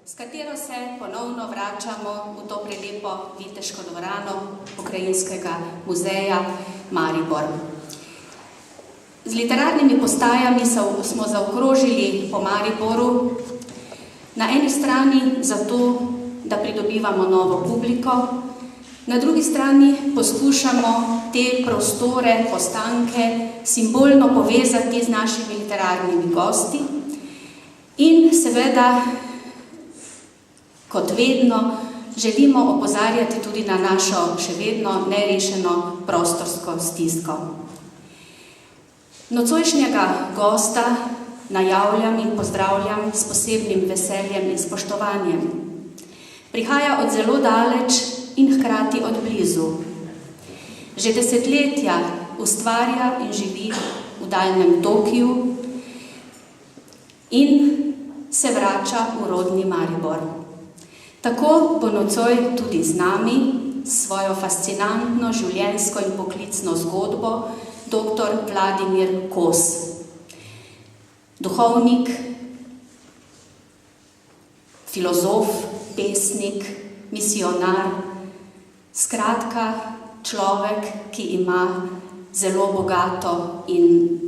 s katero se ponovno vračamo v to prelepo viteško dvorano Pokrajinskega muzeja Maribor. Z literarnimi postajami smo zaokrožili po Mariboru, na eni strani zato, da pridobivamo novo publiko, na drugi strani poskušamo te prostore, postanke simbolno povezati z našimi literarnimi gosti in seveda, kot vedno, želimo opozarjati tudi na našo še vedno nerešeno prostorsko stisko. Nocojšnjega gosta najavljam in pozdravljam s posebnim veseljem in spoštovanjem. Prihaja od zelo daleč in hkrati od blizu. Že desetletja ustvarja in živi v daljnem Tokiu in se vrača v rodni Maribor. Tako bo nocoj tudi z nami svojo fascinantno življenjsko in poklicno zgodbo dr. Vladimir Kos. Duhovnik, filozof, pesnik, misionar, skratka človek, ki ima zelo bogato in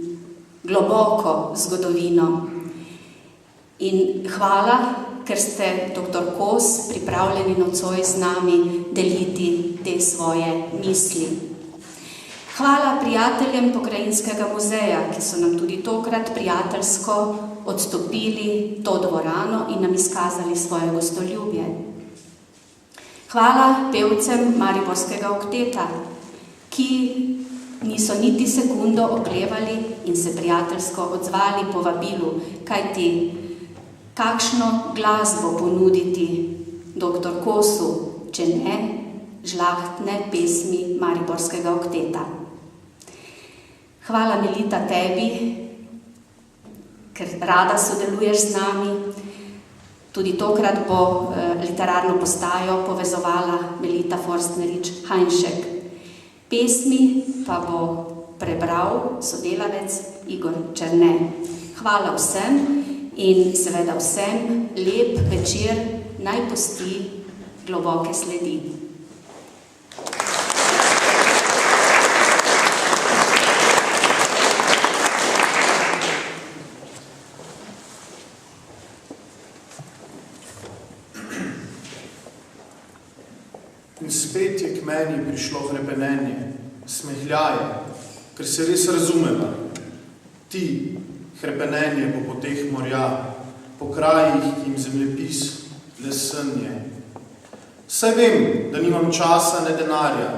globoko zgodovino. In hvala, ker ste, dr. Kos, pripravljeni nocoj z nami deliti te svoje misli. Hvala prijateljem Pokrajinskega muzeja, ki so nam tudi tokrat prijateljsko odstopili to dvorano in nam izkazali svoje gostoljubje. Hvala pevcem Mariborskega okteta, ki niso niti sekundo oklevali in se prijateljsko odzvali povabilu, kajti kakšno glasbo ponuditi dr. Kosu, če ne žlahtne pesmi Mariborskega okteta. Hvala, Melita, tebi, ker rada sodeluješ z nami. Tudi tokrat bo literarno postajo povezovala Melita Forstnerič-Hajnšek. Pesmi pa bo prebral sodelavec Igor Černe. Hvala vsem in seveda vsem lep večer, naj pusti globoke sledi. In spet je k meni prišlo hrepenenje, smehljaje, ker se res razumeva. Ti, hrepenenje po poteh morja, po krajih, ki jim zemljepis le sen je. Saj vem, da nimam časa ne denarja,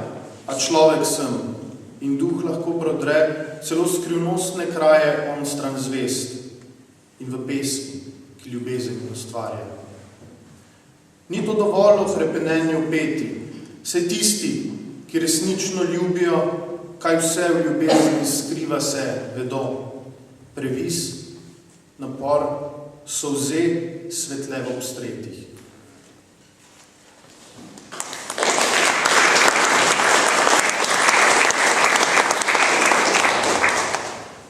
a človek sem in duh lahko prodre celo skrivnostne kraje onstran zvest in v pesmi, ki ljubezen ustvarja. Ni to dovolj o hrepenenju peti, vse tisti, ki resnično ljubijo, kaj vse v ljubezni skriva se, vedo. Previs, napor, solze, svetle v obstretih.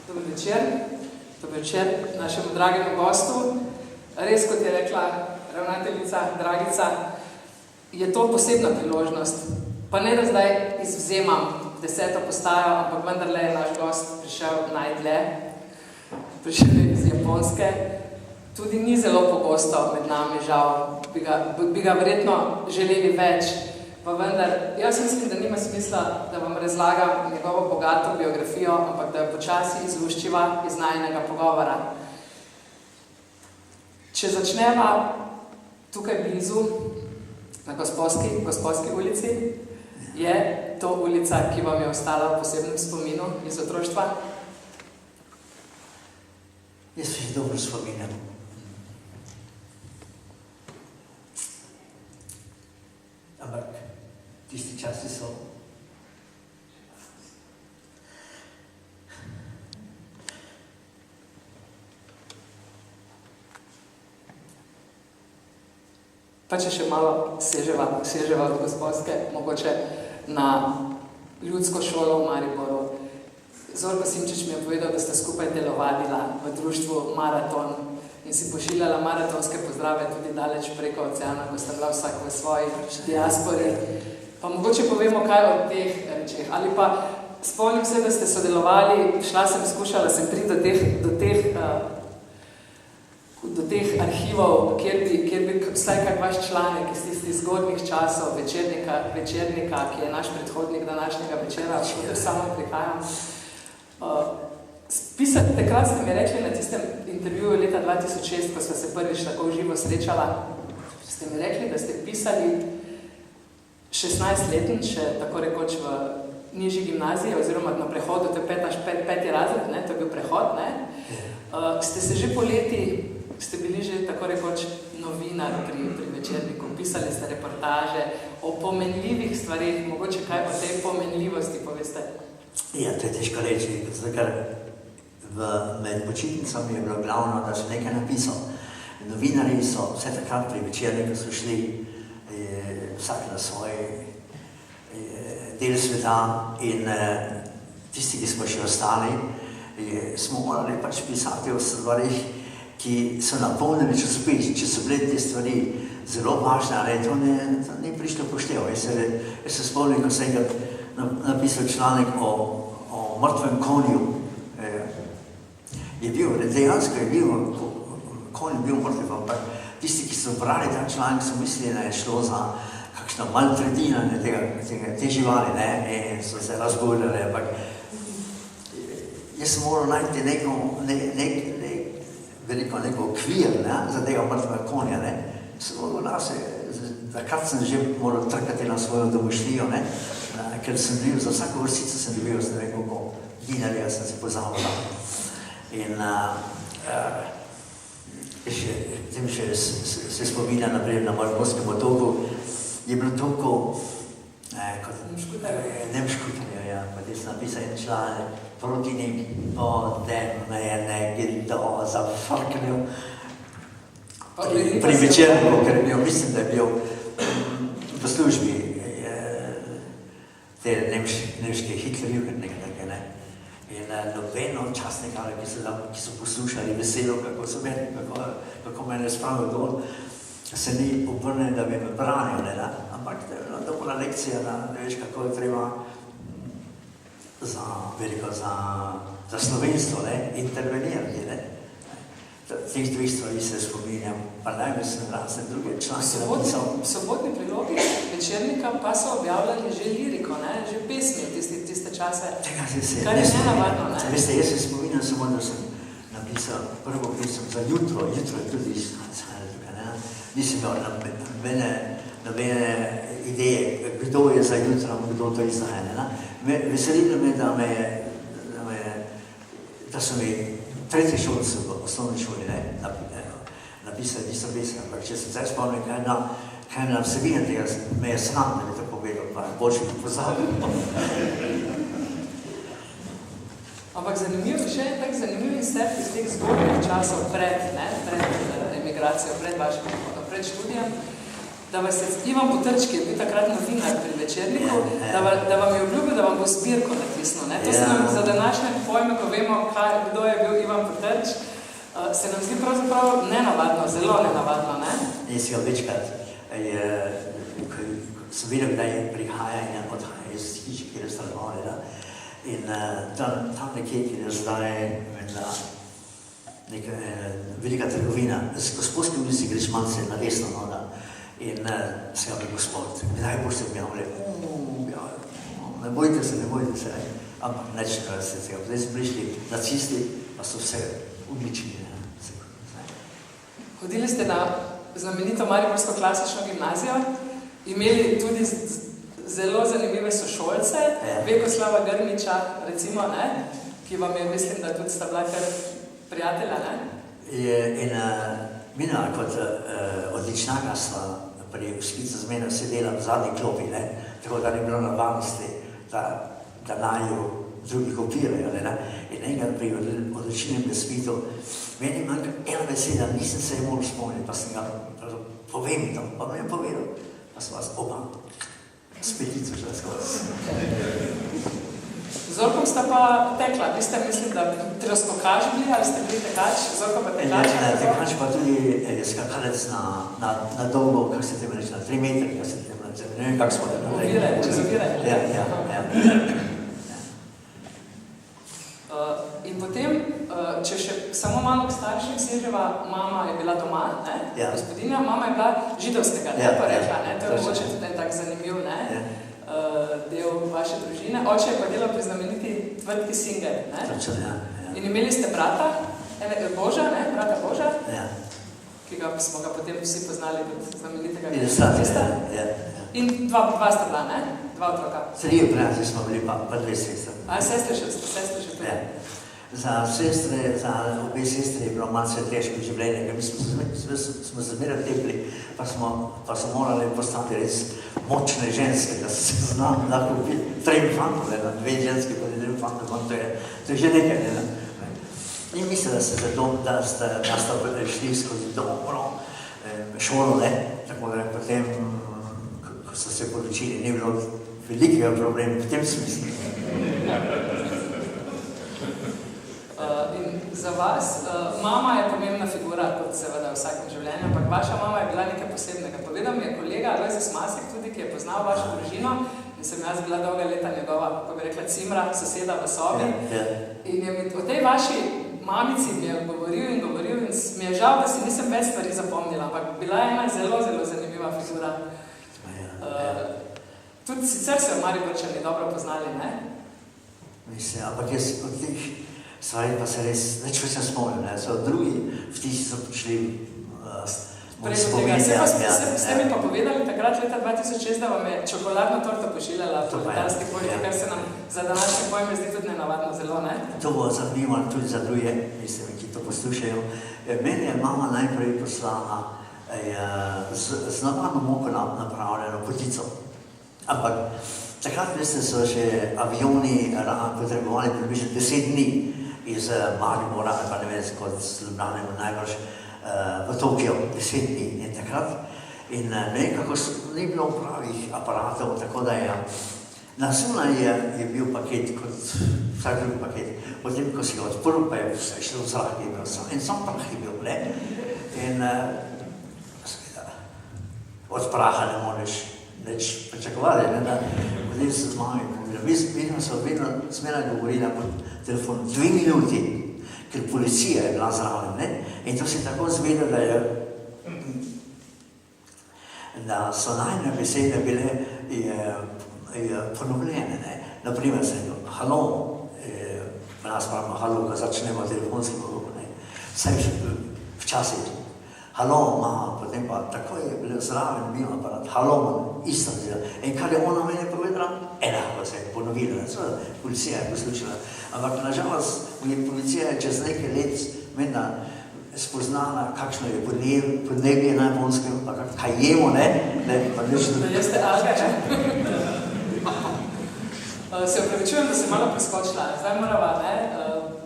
Dober večer našemu dragemu gostu. Res, kot je rekla ravnateljica Dragica, je to posebna priložnost. Pa ne, da zdaj izvzemam 10. postajo, ampak vendarle je naš gost prišel najdlje. Prišel je iz Japonske. Tudi ni zelo pogosto med nami, žal. Bi ga verjetno želeli več. Pa vendar, jaz mislim, da nima smisla, da vam razlagam njegovo bogato biografijo, ampak da jo počasi izluščiva iz najinega pogovora. Če začneva tukaj blizu, na Gosposki ulici, je to ulica, ki vam je ostala v posebnem spominu iz otroštva? Jaz se dobro spominjam. Ampak tisti časi so. Pa če še malo seževa od Gosposke, mogoče na ljudsko šolo v Mariboru. Zorko Simčič mi je povedal, da ste skupaj telovadila v društvu Maraton in si pošiljala maratonske pozdrave tudi daleč preko oceana, ko sta bila vsak v svoji diaspori. Pa mogoče povemo kaj o teh rečeh. Ali pa spomnim se, da ste sodelovali, skušala sem priti do teh arhivov, kjer bi vsaj kak vaš članek iz tistih zgodnjih časov večernika, ki je naš predhodnik današnjega večera, ko samo prihajam. Takrat ste mi rekli na tistem intervjuju leta 2006, ko sva se prvič tako živo srečala, ste mi rekli, da ste pisali 16-letni, še tako rekoč v nižji gimnaziji, oziroma na prehodu, to je peti razred, to je bil prehod, ste se že poleti, ste bili že tako rekoč novinar pri večerniku, pisali ste reportaže o pomenljivih stvarih, mogoče kaj o tej pomenljivosti poveste? Ja, to je težko reči, zato ker med počitnicami je bilo glavno, da sem nekaj napisal. Novinarji so vse takrat pri večerniku so šli vsak na svoj del sveta in tisti, ki smo še ostali, smo morali pač pisati o stvarih, ki so napolnili časopis. Če so bile te stvari zelo važne, ali to ne prišlo poštevo. Jaz se spomnim, ko sem enkrat napisal članek o mrtvem konju. Dejansko je bil, konj je bil mrtev, ampak tisti, ki so brali ta članek, so mislili, da je šlo za kakšno maltretiranje te živali, in so se razgovorili, ampak jaz sem moral najti neko okvir za tega mrtvega konja. Takrat sem že moral trkati na svojo domišljijo, ker sem bil, za vsako vrstico sem dobil, ne vem koliko dinarja sem se pozabil. In še se spominjam naprej na Mariboskem otoku, je bilo toliko nemškutarja, kot je napisal en članek, proti njim podemne gredo za frknjo. Pri večerniku, ker je bil, mislim, da je bil v službi te nemške Hitlerjugend, nekaj take, in nobeno častnika, ki so poslušali veselo, kako so meni, kako mene spravil dol, se ni obrnil, da bi me branil, ampak to je bila dobra lekcija, da ne veš, kako je treba za slovenstvo intervenirati. Teh dveh stvari se spominjam, pa najbolj sem razne druge članke napisal. V sobotni prilogi večernika pa so objavljali že liriko, že pesmi tiste čase. Kar je nenavadno, Veste, jaz se spominjam samo, da sem napisal prvo pesem za jutro. Jutro je tudi tukaj, nisem imel nobene ideje, kdo je za jutro, kdo to izdaje. Veselilo me, da so mi tretji šolci v osnovni šoli napisali tisto pesem, ampak če se zdaj spomnim, kaj je na vsebina tega, me je sram, da bi to povedal, pa je boljše pozabil. Ampak še en tak zanimiv insert iz teh zgodnjih časov pred emigracijo, pred vašim prihodom, pred študijem, da vas je Ivan Potrč, ki je bil takrat novinar pri večerniku, da vam je obljubil, da vam bo zbirko natisnil. To se nam za današnje pojme, ko vemo, kdo je bil Ivan Potrč, se nam zdi pravzaprav nenavadno, zelo nenavadno. Jaz ga večkrat, sem videl, da je prihaja in odhaja iz hiče, kjer je stanovali. In tam nekje, kjer je zdaj neka velika trgovina, s Gospodskim ulici greš malce na desno, in se javlja gospod. Kdaj boste objavili? Ne bojte se, ampak nečega se tega. Zdaj so prišli nacisti, pa so vse uničili. Hodili ste na znamenito Mariborsko klasično gimnazijo, imeli tudi zelo zanimive sošolce, Vekoslava Grmiča, recimo, ki vam je, mislim, da tudi sta bila kar prijatelja, In mina kot odličnjaka sva pri Špicu z menem sedela v zadnji klopi, tako da ni bilo nevarnosti, da naju drugi kopirajo. In enkrat pri odličnem izpitu, meni manjka ena beseda, nisem se je moral spomniti, pa sem ga povem to, pa mi je povedal, pa sem vas oba s petico šla skozi. Z Zorkom sta pa tekla, vi ste mislim, da troskokaži bili, ali ste bili tekač, Zorko pa tekač? Ne, tekač pa tudi skakalec na dolgo, kako se tebe reči, na 3 metre, kako se tebe reči, ne vem, kako smo da Ovire, čez ovire. Ja. In potem, če še samo malo k staršim seževa, mama je bila doma, ne, gospodinja, mama je bila židovskega, ne, pa rekla, ne, to je mogoče tudi tak zanimiv, ne, del vaše družine. Oče je pa delal pri znameniti tvrtki Singer, ne? In imeli ste brata, Boža, ne? Brata Boža, ki smo ga potem vsi poznali kot znamenitega ilustratorja. In dva sta bila, ne? 2 otroka. 3 brati smo bili, pa 2 sestre. A sestre še tudi? Za obe sestre je bilo malce težko življenje, ker mi smo zmeraj tepli, pa so morali postati res močne ženske, da se lahko 3 fantove, 2 ženske, pa 2 fantove, to je že nekaj, ne? In mislim, da sta šli skozi dobro šolo, ne? Tako da potem, ko so se poročili, ni bilo velikega problema v tem smislu. In za vas, mama je pomembna figura, kot seveda v vsakem življenju, ampak vaša mama je bila nekaj posebnega. Povedal mi je kolega Alojzes Masek tudi, ki je poznal vašo družino in sem jaz bila dolga leta njegova, kako bi rekla, cimra, soseda v sobi. In je mi o tej vaši mamici mi je govoril in mi je žal, da si nisem več stvari zapomnila, ampak bila je ena zelo, zelo zanimiva figura. Tudi sicer se v Mariborčani dobro poznali, ne? Mislim, ampak jaz od teh stvari pa se res, neč več ne spomnim, ne, so drugi vtisi so počeli spominjati. Ste mi pa povedali takrat leta 2006, da vam je čokoladno torto pošiljala v proletarski politi, kar se nam za današnje pojme zdi tudi nenavadno zelo, ne? To bo zanimivo tudi za druge, mislim, ki to poslušajo. Meni je mama najprej poslala z navadno moko napravljeno potico. Ampak takrat, veste, so še avioni potrebovali približno 10 dni iz Maribora, ali pa ne vem, kot z Ljubljane najbrž v Tokio, 10 dni in takrat. In nekako ni bilo pravih aparatov, tako da je na zunaj je bil paket kot vsak drugi paket. Potem, ko si ga odprl, pa je vse šlo v zrak, je bil in sam prah je bil, ne? In seveda, od praha ne moreš več pričakovali, ne, da potem se z mami povedal. Mi smo vedno smela govorila po telefonu 2 minuti, ker policija je bila zraven, ne, in to si tako zvedel, da so najne besede bile ponovljene, ne. Naprimer sem rekel, halo, v nas pravimo halo, ko začnemo telefonski pogovor, ne, vsaj včasih. Halo, mama, potem pa tako je bilo zraven bil aparat, halo, isto zdela. In kar je ona meni povedala, enako se je ponovila, policija je poslušala. Ampak nažalost, policija je čez nekaj let menda spoznala, kakšno je podnebje na Japonskem, pa kaj jemo, ne? Pa nešto... Da jeste alge, ne? Se opravičujem, da sem malo preskočila. Zdaj morava, ne,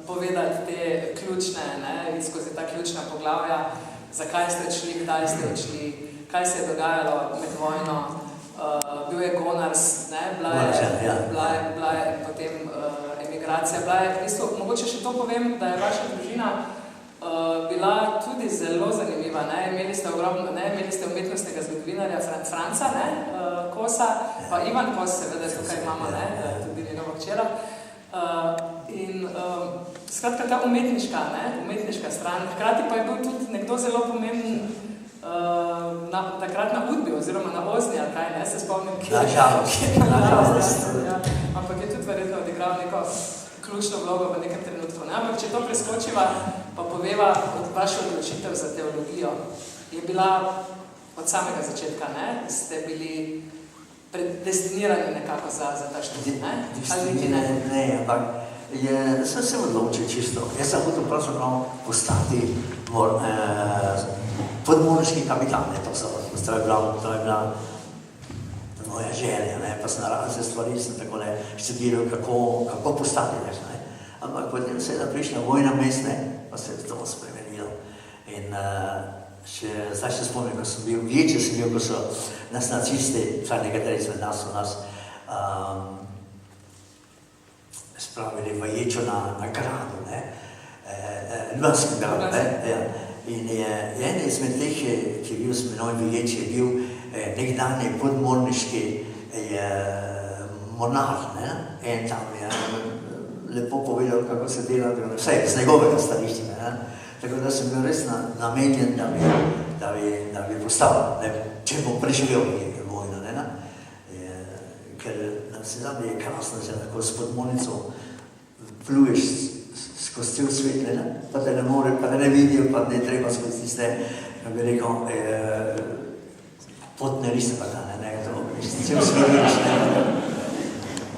povedati te ključne, ne, skozi ta ključna poglavja, zakaj ste odšli, kdaj ste odšli, kaj se je dogajalo med vojno. Bil je Gonars, ne, bila je potem emigracija. V bistvu, mogoče še to povem, da je vaša družina bila tudi zelo zanimiva. Ne. Imeli ste umetnostnega zgodovinarja Franca, ne, Kosa, pa Ivan Kos, seveda tukaj imamo, ne, tudi njegova hčera. In skratka ta umetniška stran, hkrati pa je bil tudi nekdo zelo pomemben takrat na Udbi oziroma na Ozni, ali kaj, ne, se spomnim, ampak je tudi verjetno odigral neko ključno vlogo v nekem trenutku. Ne? Ampak če to preskočiva, pa poveva od vašo odločitev za teologijo, je bila od samega začetka, ne? Ste bili predestinirani nekako za ta študij, ne? Ali niti ne? Ne, ampak sem se odločil čisto. Jaz sem hotel pravzaprav postati podmorniški kapitan, ne, to je bila moja želja, ne, pa sem razne stvari, sem tako ne študiral, kako postati, ne. Ampak potem se je prišla vojna mestne, pa se je to spremenilo. In zdaj še spomnim, ko sem bil, vječe sem bil, ko so nas nacisti, vsaj nekateri izmed nas so nas spravili v Ječo na gradu, Ljubljanskem gradu, ja. In je en izmed teh, ki je bil s menoj v Ječi, je bil nekdanji podmorniški monarh, in tam je lepo povedal, kako se dela, vse z njegovega stališča, tako da sem bil res namenjen, da bi postal, če bom preživel vojno, ker se da je krasno, že lahko s podmornico pluješ skozi cel svet, pa te ne more, pa te ne vidijo, pa ne treba skozi tiste, kako bi rekel, potne liste, pa da ne, cel svet vidiš,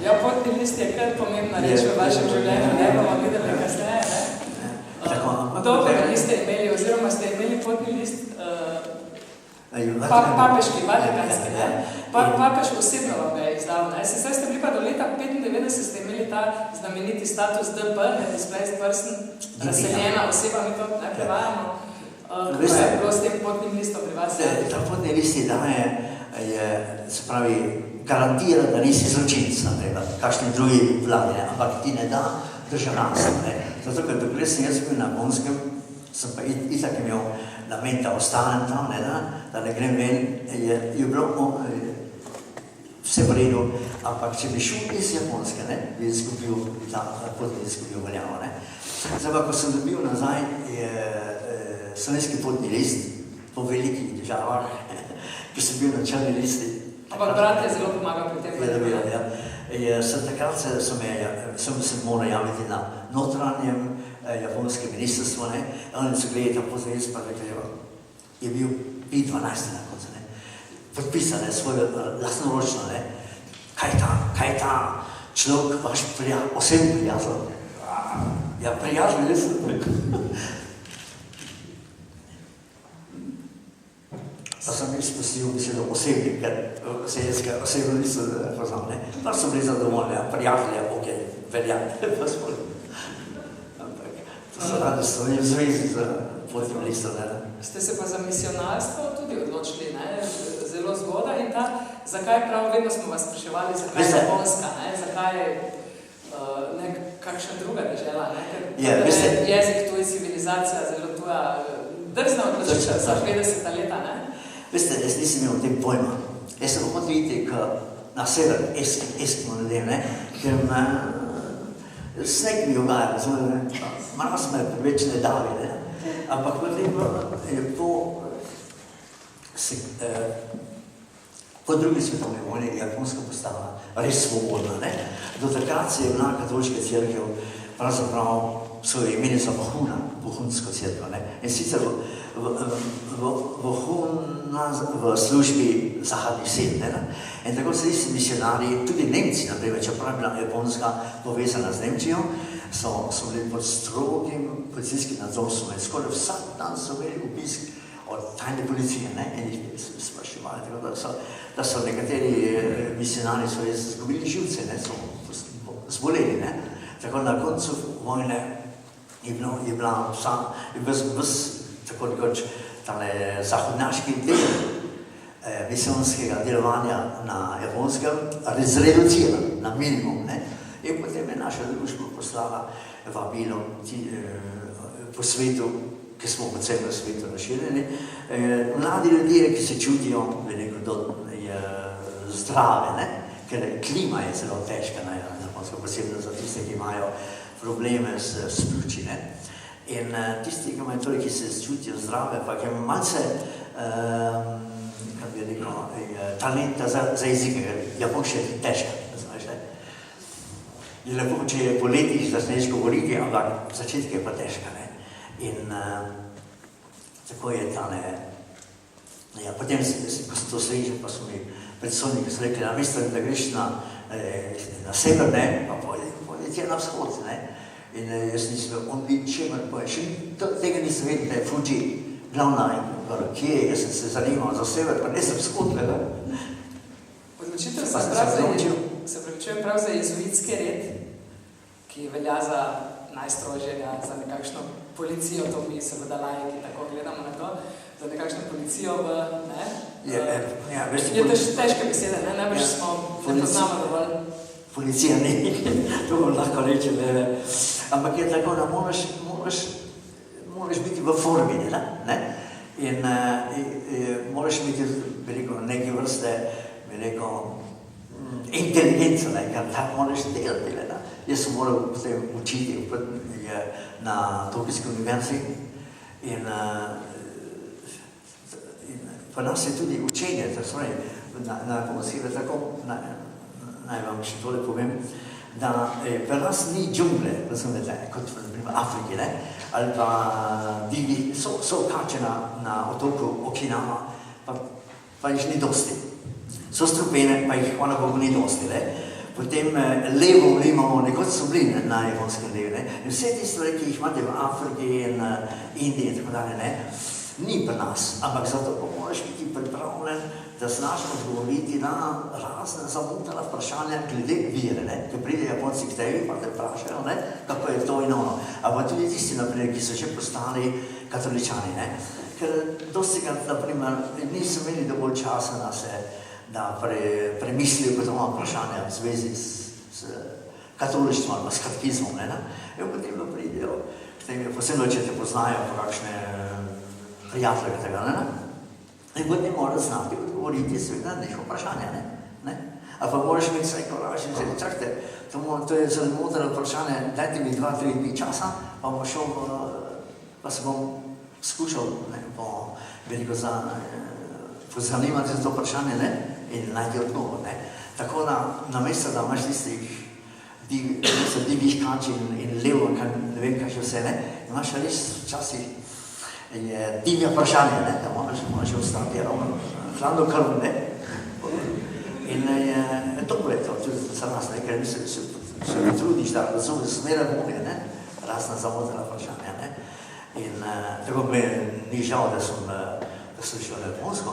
Ja, potni list je kar pomembna reč v vašem življenju, ne bomo videli kasneje, Dobro, da niste imeli, oziroma ste imeli potni list papeški, vatikanski, Papež osebno vam ga je izdal, Saj ste bili pa do leta 1995 ste imeli ta znameniti status DP, Displaced Person, razseljena oseba, mi to ne prevajamo. Kako je bilo s tem potnim listom pri vas? Ta potni list je, se pravi, garantira, da nisi zločinec, kakšni drugi vladi, ampak ti ne da državljanstvo. Zato, ker dokler sem jaz bil na Japonskem, sem pa itak imel namen, da ostanem tam, da ne grem ven, je bilo vse v redu, ampak če bi šel iz Japonske, bi izgubil veljavo. Zdaj pa, ko sem dobil nazaj slovenski potni list po velikih državah, ki sem bil na črni listi. Ampak brat je zelo pomagal pri tem. Takrat sem se moral javiti na notranjem japonskem ministrstvu, oni so gledali tam pozaj, pa rekli, je bil I-12 na koncu, podpisane svoje lastnoročno, kaj ta človek, vaš osebni prijatelj. Ja, prijatelj, jaz sem rekel. Pa sem jih spustil besedo osebni, ker se jaz osebno nisem poznal, Pa sem bili zadovoljni, prijatelje, ok, velja, pa smo. Ampak, to so radi v zvezi z potnim listom, Ste se pa za misionarstvo tudi odločili, zelo zgodaj in zakaj prav, vedno smo vas spraševali, zakaj je Japonska, zakaj kakšna druga dežela, ker jezik tuj, civilizacija, zelo tuja, drzna odločitev za 50 leta, Veste, jaz nisem imel o tem pojma. Jaz sem hotel iti na sever Eskimo ljudem, ker sneg mi ogaja, mraz me preveč ne davi, ampak potem je po drugi svetovni vojni Japonska postala res svobodna. Do takrat se je bila katoliška cerkev pravzaprav so imeli za vohunsko cerkev. In sicer v službi zahodnih sil. In tako so tisti misionarji, tudi Nemci, naprimer, čeprav je bila Japonska povezana z Nemčijo, so bili pod strogim policijskim nadzorstvom. In skoraj vsak dan so imeli obisk od tajne policije. In jih spraševali, da so nekateri misionarji so izgubili živce, so zboleli. Tako na koncu vojne je bila tako rekoč zahodnjaški del misijonskega delovanja na Japonskem zreduciran na minimum. In potem je naša družba poslala vabilo po svetu, ki smo po celem svetu razširjeni. Mladi ljudje, ki se čutijo zdrave, ker klima je zelo težka na Japonskem, posebno za tiste, ki imajo probleme s pljuči. In tisti, ki imajo torej, ki se čutijo zdrave, pa ki imajo malce, kako bi rekel, talenta za jezike, japonščina je težka. Je lepo, če je po letih začneš govoriti, ampak v začetku je pa težka. In tako je tale. Potem, ko sem to slišal, pa so mi predsodniki rekli, namesto da greš na sever, pa pojdi tja na vzhod. In jaz nisem, on bi čemer povedal, tega nisem vedel, da je Fuji glavna, kje je, jaz sem se zanimal za sever, pa ne sem vzhod. Odločitev se pravičujem prav za jezuitski red, ki velja za najstrožjega, za nekakšno policijo, to mi seveda laiki tako gledamo na to, za nekakšno policijo je težke besede, najbrž smo, ne poznamo dovolj. policija ni, to bom lahko reče, ampak je tako, da moraš biti v formi, ne? In moraš imeti, bi rekel, neke vrste, bi rekel, inteligenco, ne, ker tako moraš delati, ne. Jaz sem moral potem učiti na Tokijski univerzi in pa nas je tudi učenje, na pomočile tako, naj vam še tole povem, da pri nas ni džungle, razumete, kot v Afriki, ne, ali pa divi, so kače na otoku Okinawa, pa jih ni dosti. So strupene, pa jih hvala Bogu ni dosti, ne. Potem levov imamo, nekoč so bili na japonskem levu, ne. In vse te stvari, ki jih imate v Afriki in Indiji in tako dalje, ne, ni pri nas, ampak zato pa moraš biti pripravljen, da znaš odgovoriti na razne zamotene vprašanja glede vire, ne. Ko pride Japonci k tebi, pa te vprašajo, ne, kako je to in ono. Ampak tudi tisti, naprimer, ki so že postali katoličani, ne. Ker dostikrat, naprimer, niso imeli dovolj časa da premislijo kot ono vprašanja v zvezi s katolištvom ali s katekizmom, ne. In potem pa pridejo, posebno, če te poznajo po kakšne prijatelje tega, ne? In potem moraš znati odgovoriti seveda nekaj vprašanja, ne? A pa moraš imeti vsaj koraž in reči, čakajte, to je zelo modreno vprašanje, dajte mi 2-3 dni časa, pa bom šel, pa se bom skušal, ne, veliko pozanimati za to vprašanje, ne? In najti odgovor, ne? Tako da, namesto da imaš tistih divjih kač in levo, ne vem kaj še vse, ne? Imaš res včasih je divja vprašanje, ne, da moraš ostati hladno krv, ne. In dobro je to tudi za nas, ne, ker se trudiš, da razumeš smere volje, ne, razna zamotena vprašanja, ne. In tako mi ni žal, da sem šel na Japonsko,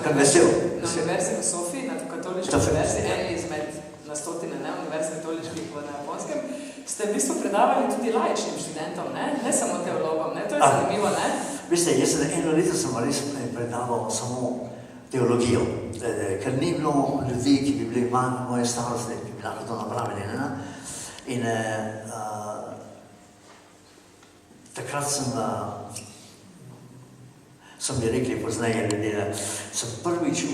kar vesel. Na univerzi v Sofiji, na katoliški univerzi, eni izmed na stotine univerz katoliških na Japonskem, ste v bistvu predavali tudi laičnim študentom, ne samo teologom, ne? To je zanimivo, ne? Veste, jaz eno leto sem res predaval samo teologijo, ker ni bilo ljudi, ki bi bili manj moje starosti, ki bi lahko to napravili, ne? In takrat so mi rekli pozneje ljudje, sem prvič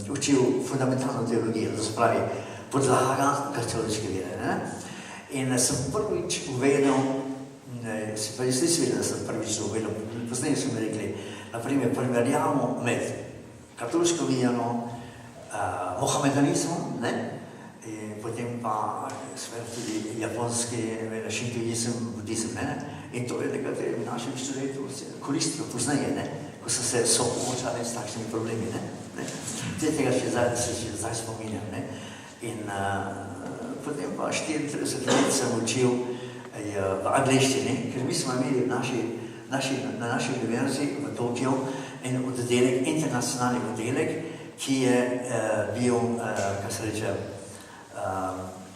učil fundamentalno teologijo, to se pravi podlaga katoliške vere, ne? In sem prvič uvedel, pa jaz nisem vedel, da sem prvič uvedel, pozneje so mi rekli, naprimer, primerjamo med katoliško vero, mohamedanizmom, ne? In potem pa tudi japonski šintoizem, budizem, ne? In to je nekateri našim študentom koristilo pozneje, ne? Ko so se soočali s takšnimi problemi, ne? Tega se zdaj spominjam, ne? In potem pa 34 let sem učil v angleščini, ker mi smo imeli na naši univerzi v Tokiju en oddelek, internacionalni oddelek, ki je bil, kaj se reče,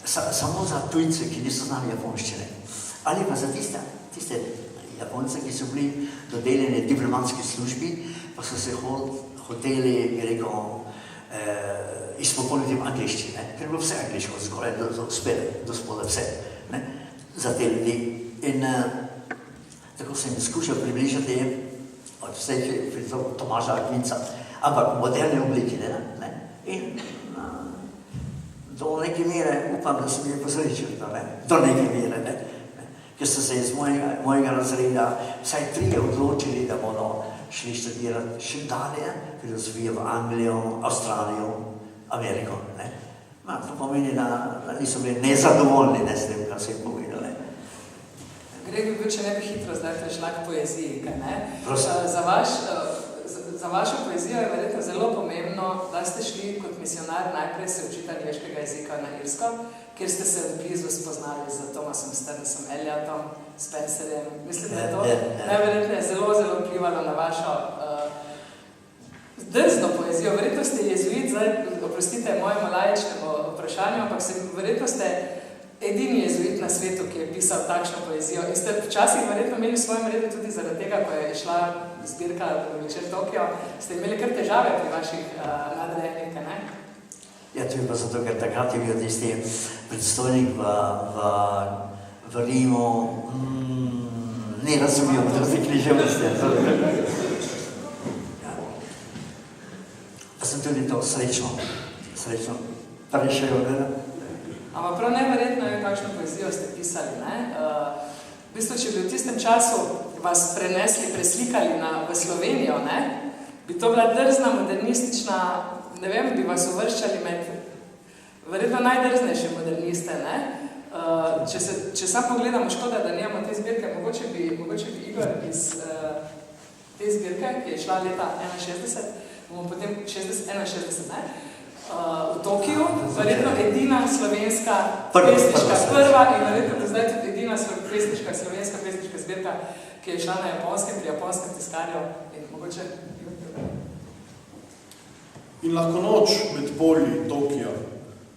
samo za tujce, ki niso znali japonščine. Ali pa za tiste Japonce, ki so bili dodeljeni diplomatski službi, pa so se hoteli, bi rekel, izpopolniti v angliščini, ker je bilo vse angliško, skoraj do spodaj vse, ne, za te ljudi. In tako sem skušal približati od vseh Tomaža Akvinca, ampak v moderne obliki, ne. In do neke mere upam, da sem je posrečil, do neke mere, ne. Ker so se iz mojega razreda vsaj 3 odločili, da bodo šli študirati še dalje, filozofijo v Anglijo, Avstralijo, Ameriko, ne. To pomeni, da niso bili nezadovoljni, ne, s tem, kar se je povedali. Greg bi bil, če ne bi hitro zdaj prešla k poeziji, kaj ne? Prosim. Za vašo poezijo je verjetno zelo pomembno, da ste šli kot misionar najprej se učiti angleškega jezika na Irsko, kjer ste se blizu spoznali z Thomasom Sternesom Eliotom, Spencerjem. Mislim, da je to najverjetno zelo, zelo vplivalo na vašo drzno poezijo. Verjetno ste jezuit, zdaj oprostite mojemu laičnemu vprašanju, ampak verjetno ste edini jezuit na svetu, ki je pisal takšno poezijo. In ste včasih verjetno imeli v svojem redu tudi zaradi tega, ko je šla zbirka Večer Tokio, ste imeli kar težave pri vaših nadrejenih, ne? Ja, to je pa zato, ker takrat je bil tisti predstojnik v Rimu, ne razumel, da se književnosti. Pa sem tudi to srečno prešel. Ampak prav neverjetno je, kakšno poezijo ste pisali. V bistvu, če bi v tistem času vas preslikali v Slovenijo, bi to bila drzna, modernistična, ne vem, bi vas uvrščali med verjetno najdrznejše moderniste. Če sam pogledamo, škoda, da nimamo te zbirke, mogoče bi Igor iz te zbirke, ki je šla leta 61, bomo potem 61, v Tokiju, verjetno edina slovenska pesniška prva in verjetno do zdaj tudi edina slovenska pesniška zbirka, ki je šla na japonskem, pri japonskem tiskarju in mogoče... In lahko noč med polji Tokija,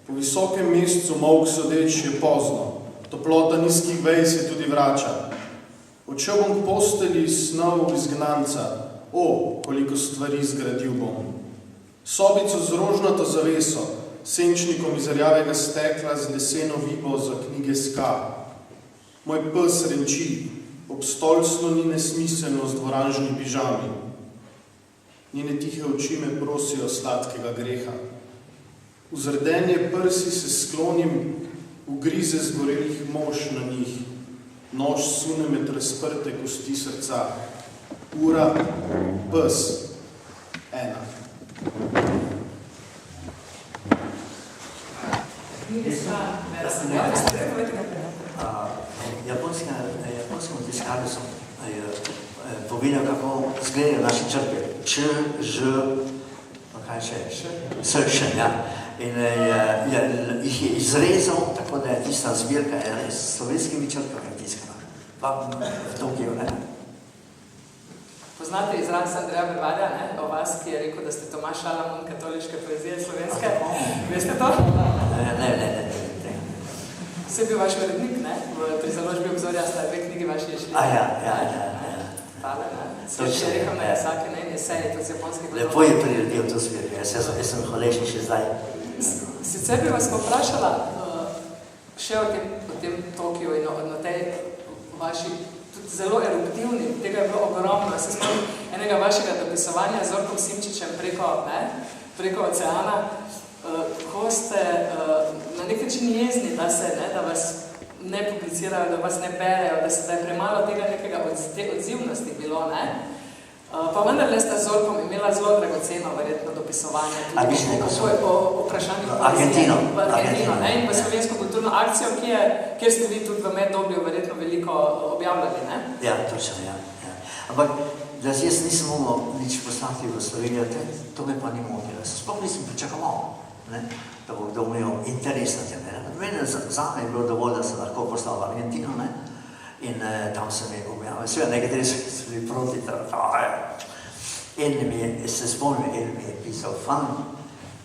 po visokem mesecu molk sodeč je pozno, toplota nizkih vej se tudi vrača. Odšel bom k postelji snov izgnanca, koliko stvari zgradil bom. Sobico z rožnato zaveso, senčnikom iz rjavega stekla z leseno vibo za knjige ska. Moj pes renči, ob stolcno ni nesmiselnost v oranžni pižami. Njene tihe oči me prosijo sladkega greha. V zrdenje prsi se sklonim, ugrize zgorelih mož na njih. Nož sune med razprte kosti srca. Ura, pes, 1. Japonskemu tiskarju sem povedal, kako izgledajo naše črke. Č, Ž, kaj še? Š, ja. In jih je izrezal, tako da je tista zbirka s slovenskimi črkami tiskana. Pa v Tokiju, Poznate izraz Andreja Brvarja, o vas, ki je rekel, da ste Tomaž Šalamun katoliške poezije slovenske? Veste to? Ne. Vse bil vaš urednik, pri založbi Obzorja sta 2 knjigi vaši šli. Ja. Tale, so še rekel na vsake najne seje, to z japonskih... Lepo je priredil to zbirko, jaz sem hvaležen še zdaj. Sicer bi vas vprašala še o tem Tokiju in o tej vaši zelo eruptivni, tega je bilo ogromno. Se spomnim enega vašega dopisovanja z Zorkom Simčičem preko oceana, ko ste na nek način jezni, da vas ne publicirajo, da vas ne berejo, da je premalo tega nekega odzivnosti bilo, Pa vendarle sta z Zorkom imela zelo dragoceno, verjetno, dopisovanje. A bi še neko svoj? O vprašanju Argentino. In pa slovensko kulturno akcijo, kjer ste vi tudi v meddobju verjetno veliko objavljali, Ja, točno, ja. Ampak, da jaz nisem mogel nič poslati v Slovenijo, to me pa ni motilo. Sploh nisem pričakoval, da bo kdo imel interes na tem. Mene zame je bilo dovolj, da sem lahko poslal v Argentino, in tam sem je objavil. Seveda, nekateri so bili proti, se spomnim, en mi je pisal, fan,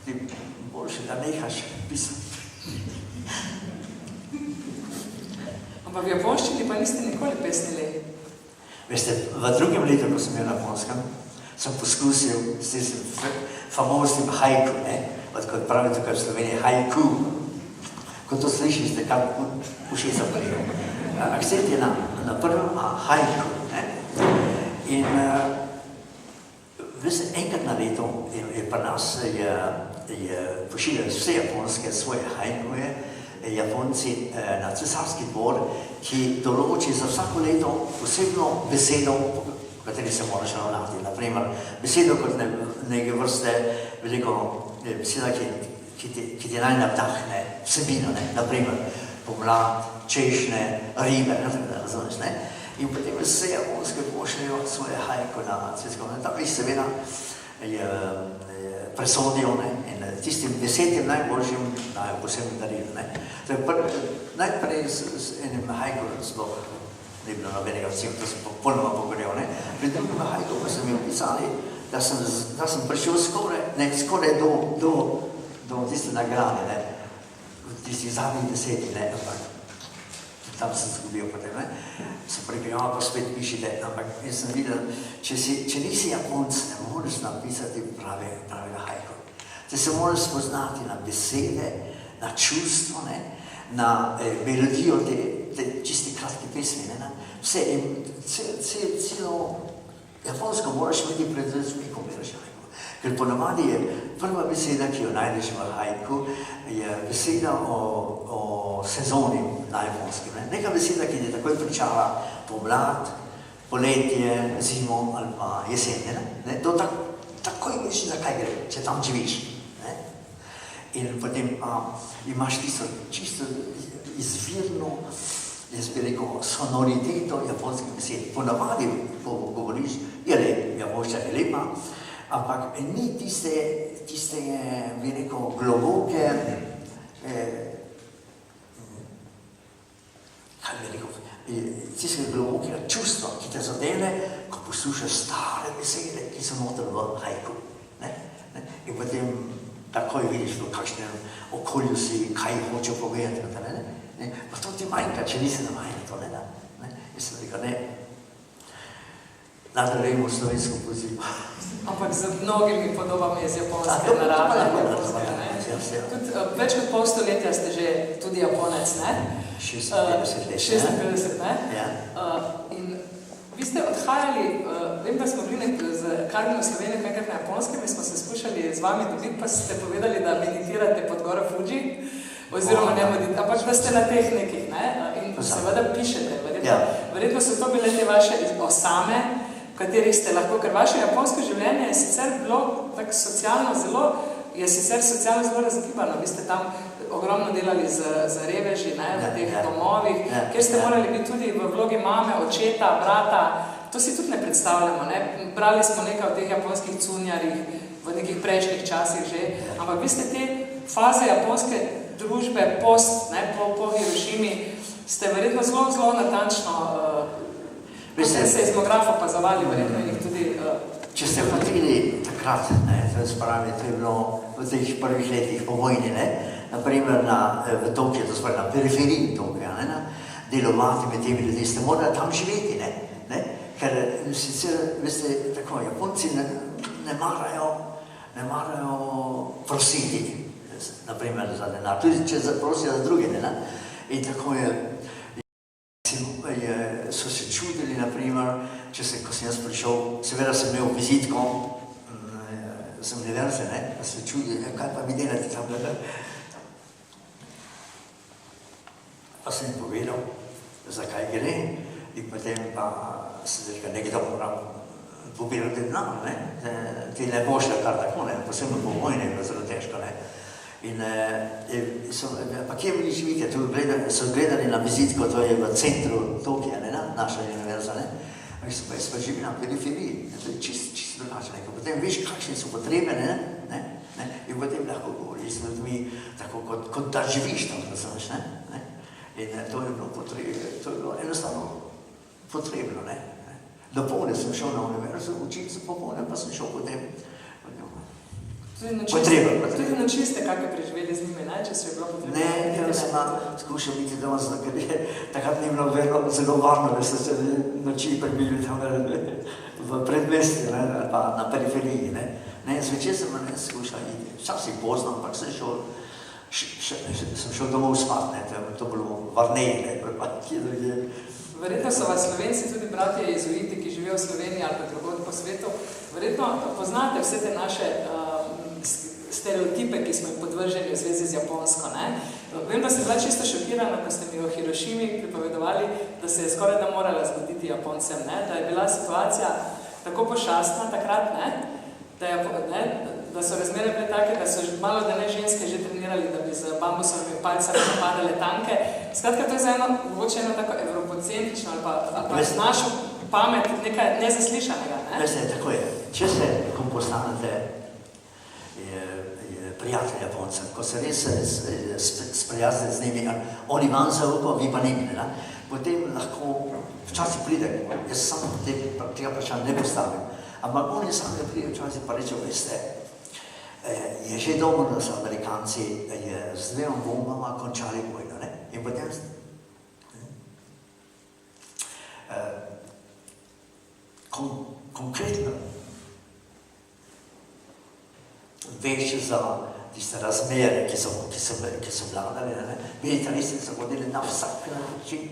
ti boljše, da nehaš pisati. Ampak v japonščini pa niste nikoli pesnili? Veste, v drugem letu, ko sem bil na Japonskem, sem poskusil s tistim famoznim haiku, kot pravi tukaj v Sloveniji, haiku. Ko to slišiš, da kar ušesa prijo. Akcent je na prvem haiku. In veste, enkrat na leto je pri nas pošiljali vse japonske svoje haikuje, Japonci na cesarski dvor, ki določi za vsako leto posebno besedo, v kateri se moraš ravnati. Naprimer, besedo kot neke vrste veliko beseda, ki ti naj navdahne vsebino, naprimer pomlad, češnje, ribe, razumeš, In potem vse japonske pošljajo svoje haiku na cesarsko. Tam jih seveda presodijo, in tistim 10 najboljšim dajo posebno darilo. Najprej z enim haiku sploh ni bilo nobenega vsem, to sem popolnoma pogorel. Pri drugem haiku pa sem jim pisali, da sem prišel skoraj do tiste nagrade, v tistih zadnjih 10, ampak tam sem zgubil potem, sem rekel, pa spet pišite, ampak jaz sem videl, če nisi Japonc, ne moreš napisati pravega haiku. da se moraš spoznati na besede, na čustvo, ne? Na melodijo te čiste kratke pesmi. Ne? Vse, celo japonsko moraš imeti pred zmi, ko beraš haiku. Ker ponavadi je prva beseda, ki jo najdeš v haiku, je beseda o sezoni na japonskem. Neka beseda, ki je takoj pričala pomlad, poletje, zimo ali pa jesen. Ne? To takoj veš, za kaj gre, če tam živiš. Ne? In potem imaš čisto izvirno, jaz bi rekel, sonoriteto japonske besede. Ponavadi, ko govoriš, je lep, japonščina je lepa, ampak ni tiste bi rekel, globoke, kaj bi rekel, tiste globokega čustva, ki te zadene, ko poslušaš stare besede, ki so noter v haiku. In potem takoj vidiš, v kakšnem okolju si, kaj hoče povedati. Pa to ti manjka, če nisi navajen to. Jaz sem rekel, nadaljujemo slovensko pozivo. Ampak z mnogimi podobami iz japonske narave. Več kot pol stoletja ste že tudi Japonec, ne? 56 let. 56, ne? Ja. In vi ste odhajali, vem, da smo bili z Karmino Slovenijo nekrat na Japonskem in smo se skušali z vami dobiti, pa ste povedali, da meditirate pod goro Fuji, oziroma ne meditirate, ampak da ste na teh nekih, ne? In seveda pišete. Verjetno so to bile te vaše osame, v katerih ste lahko, ker vaše japonsko življenje je sicer bilo tako socialno zelo razgibano. Vi ste tam ogromno delali z reveži, ne, v teh domovih, kjer ste morali biti tudi v vlogi mame, očeta, brata. To si tudi ne predstavljamo, ne. Brali smo nekaj o teh japonskih cunjarjih v nekih prejšnjih časih že, ampak vi ste te faze japonske družbe po Hirošimi ste verjetno zelo natančno seizmografo opazovali, verjetno in jih tudi... Če ste hoteli takrat, to je bilo v teh prvih letih po vojni, naprimer v Tokiju, to spravi na periferiji Tokija, delovati med temi ljudmi, ste morali tam živeti, ker sicer, veste, tako, Japonci ne marajo prositi, naprimer za denar, tudi če prosijo za druge, in tako so se čudili, naprimer, ko sem jaz prišel, seveda sem imel vizitko z univerze, pa se čudili, kaj pa mi delate tam, pa sem jim povedal, zakaj gre, in potem pa se rekel, nekdo mora pobirati denar, ti ne bo šla kar tako, posebno po vojni je bilo zelo težko, pa kje vi živite, so gledali na vizitko, to je v centru Tokija, naša univerza, jaz pa živim na periferiji, to je čisto drugače, potem veš, kakšne so potrebe, in potem lahko govoriš z ljudmi, tako kot da živiš tam, razumeš, in to je bilo enostavno potrebno, Dopolne sem šel na univerzo, učil se popolne, pa sem šel potem. Tudi noči ste kakaj preživeli z njimi, če so je bilo potrebno? Ne, jaz sem skušal biti doma, ker je takrat ni bilo zelo varno, da so se noči prebili tam v predmestju, pa na periferiji. Zvečer sem skušal iti, včasih pozno, ampak sem šel domov spat, to bilo varneje, kje drugje. Verjetno so vas Slovenci, tudi bratje jezuiti, ki živijo v Sloveniji ali pa drugod po svetu, verjetno poznate vse te naše stereotipe, ki smo jim podvrženi v zvezi z Japonsko. Vem, da ste bila čisto šokirana, ko ste mi o Hirošimi pripovedovali, da se je skoraj da morala zgoditi Japoncem, da je bila situacija tako pošastna takrat, da so razmere bile take, da so malo da ne ženske že trenirali, da bi z bambusovimi palcami napadale tanke. Skratka, to je za mogoče eno tako evropocentrično ali pa z našo pamet nekaj nezaslišanega. Veste, tako je. Če se postanete prijatelj Japoncem, ko se res sprijaznite z njimi, oni vam zaupajo, vi pa njim, potem lahko včasih pride, jaz sam tega vprašanja ne postavim, ampak oni sami pride včasih pa rečejo, veste, je že dobro, da so Amerikanci z dvema bombama končali vojno, in potem konkretno veš za tiste razmere, ki so vladali. Militaristi so hodili na vsak način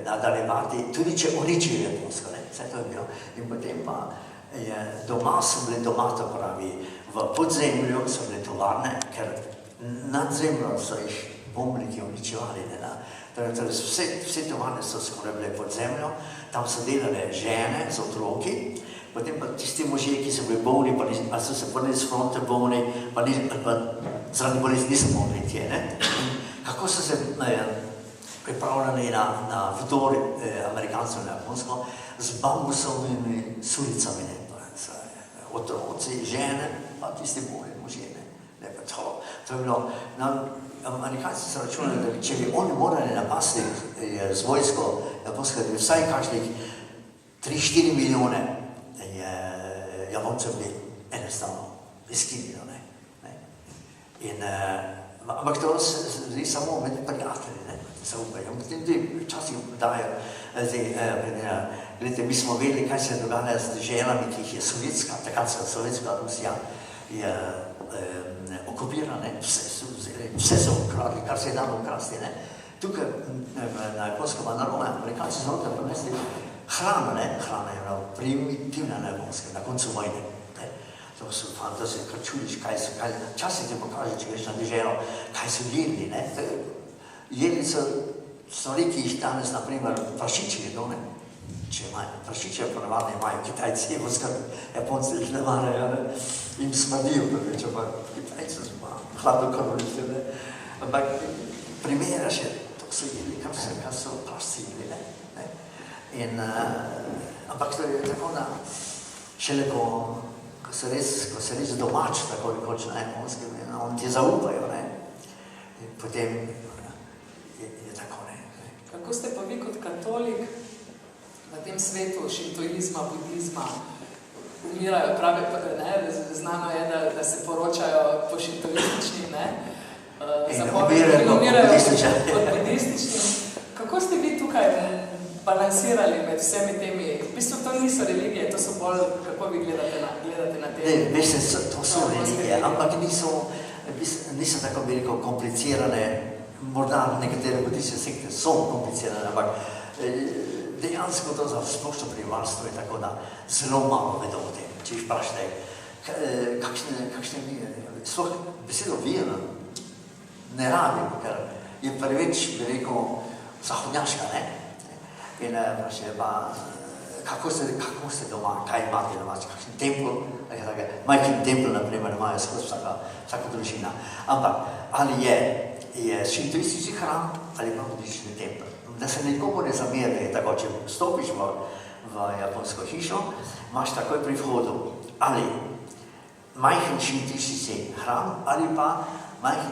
nadaljevati, tudi če uničijo Japonsko, vse to je bilo. In potem pa doma so bili to pravi, v podzemlju so bile tovarne, ker nad zemljo so jih bombniki uničevali. Torej, vse tovarne so skoraj bile pod zemljo, tam so delale žene z otroki, potem pa tisti možje, ki so bili bolni, ali so se vrnili z fronte bolni, pa zaradi bolezni niso mogli tje. Kako so se pripravljali na vdor Amerikancov na Japonsko z bambusovimi sulicami, otroci, žene, pa tisti bolni možje. To je bilo, Amerikanci so računali, da če bi oni morali napasti z vojsko Japonsko, da bi vsaj kakšnih 3-4 milijone Japoncev bi enostavno izginilo. Ampak to se zdi samo med prijatelji, zaupajo. Potem tudi včasih dajo, gledajte, mi smo vedeli, kaj se je dogajalo z deželami, ki jih je sovjetska Rusija okupirala, vse so ukradli, kar se je dalo ukrasti. Tukaj na Japonskem naravno, Amerikanci so noter prinesli hrano, hrana je bila primitivna na Japonskem, na koncu vojne. To so fantazije, kar čudiš, časih ti pokaže, če greš na deželo, kaj so jedli. Jedli so stvari, ki jih danes, naprimer, prašiči jedo. Če imajo prašiče, ponavadi imajo Kitajci, Japonci jih ne marajo, jim smrdijo, če pa Kitajci so pa hladnokrvni. Ampak primeraš je, to so jedli, kar so plasili. Ampak to je tako, da šele ko se res domač, tako rekoč na Japonskem, on ti zaupajo, potem je tako. Kako ste pa vi kot katolik v tem svetu šintoizma, budizma, umirajo prave, znano je, da se poročajo po šintoističnih, zapovedi, umirajo pod budističnim. Kako ste vi tukaj balansirali med vsemi temi, v bistvu to niso religije, to so bolj, kako vi gledate na te? Veste, to so religije, ampak niso tako veliko komplicirane, morda nekatere budistične sekte so komplicirane, ampak dejansko to za splošno prebivalstvo je tako, da zelo malo vedo o tem. Če jih vprašate, kakšne vire, sploh besedo vira ne rabim, ker je preveč veliko zahodnjaška, In vprašajo pa, kako ste doma, kaj imate doma, kakšen tempel, majhen tempel, naprimer, imajo skozi vsaka družina. Ampak, ali je šintoistični hram ali pa budistični tempel. Da se nikomu ne zameri, tako, če stopiš v japonsko hišo, imaš takoj pri vhodu ali majhen šintoistični hram ali pa majhen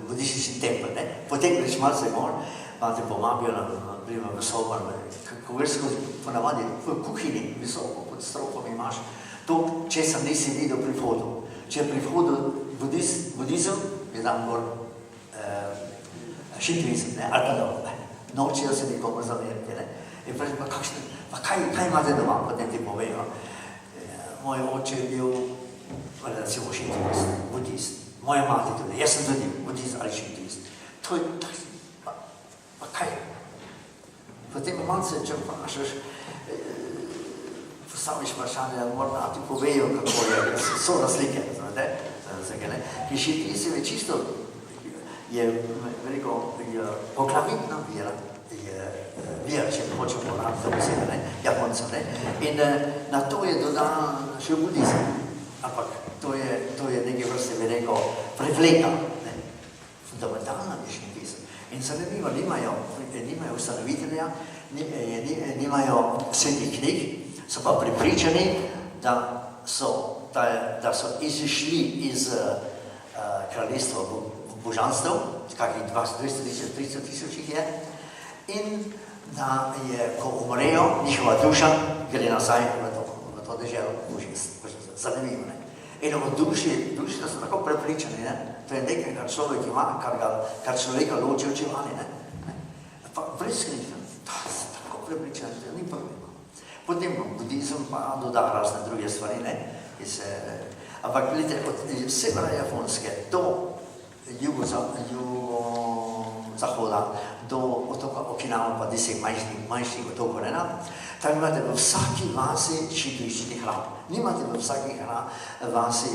budistični tempel. Potem greš malce gor, pa te pomabijo v sobar, ko greš ponavadi v kuhinji, visoko pod stropom imaš to, česar nisi videl pri vhodu. Če je pri vhodu budizem, je tam gor šintoizem, ali pa dobro, nočejo se nikomu zameriti. In pravi, pa kaj imate doma, potem ti povejo. Moj oče je bil, recimo, šintoist, budist. Moja mati tudi, jaz sem tudi budist ali šintoist. To je pa kaj? Potem malce, če vprašaš, postaviš vprašanje, morda ti povejo, kako je, so razlike, ki šintoizem je čisto, je veliko poglavitna vira, če hočemo uporabiti besede, Japoncev, in na to je dodan še budizem, ampak to je nekaj vrste, bi rekel, prevleka, fundamentalna je šintoizem. In zanimivo, nimajo ustanovitelja, nimajo svetih knjig, so pa pripričani, da so izišli iz kraljestva božanstev, kakih 200 tisoč jih je, in da je, ko umrejo, njihova duša gre nazaj v to deželo božanstva. Zanimivo, In od duši so tako prepričani, to je nekaj, kar človek ima, kar človeka loči od živali. Brez knjige, tako prepričani, da ni problema. Potem budizem pa doda razne druge stvari, Ampak gledajte, od severa Japonske do jugozahoda, do otoka Okinawa, pa 10 manjših otokov, tam imate v vsaki vasi šintoistični hram. Nimate v vsaki vasi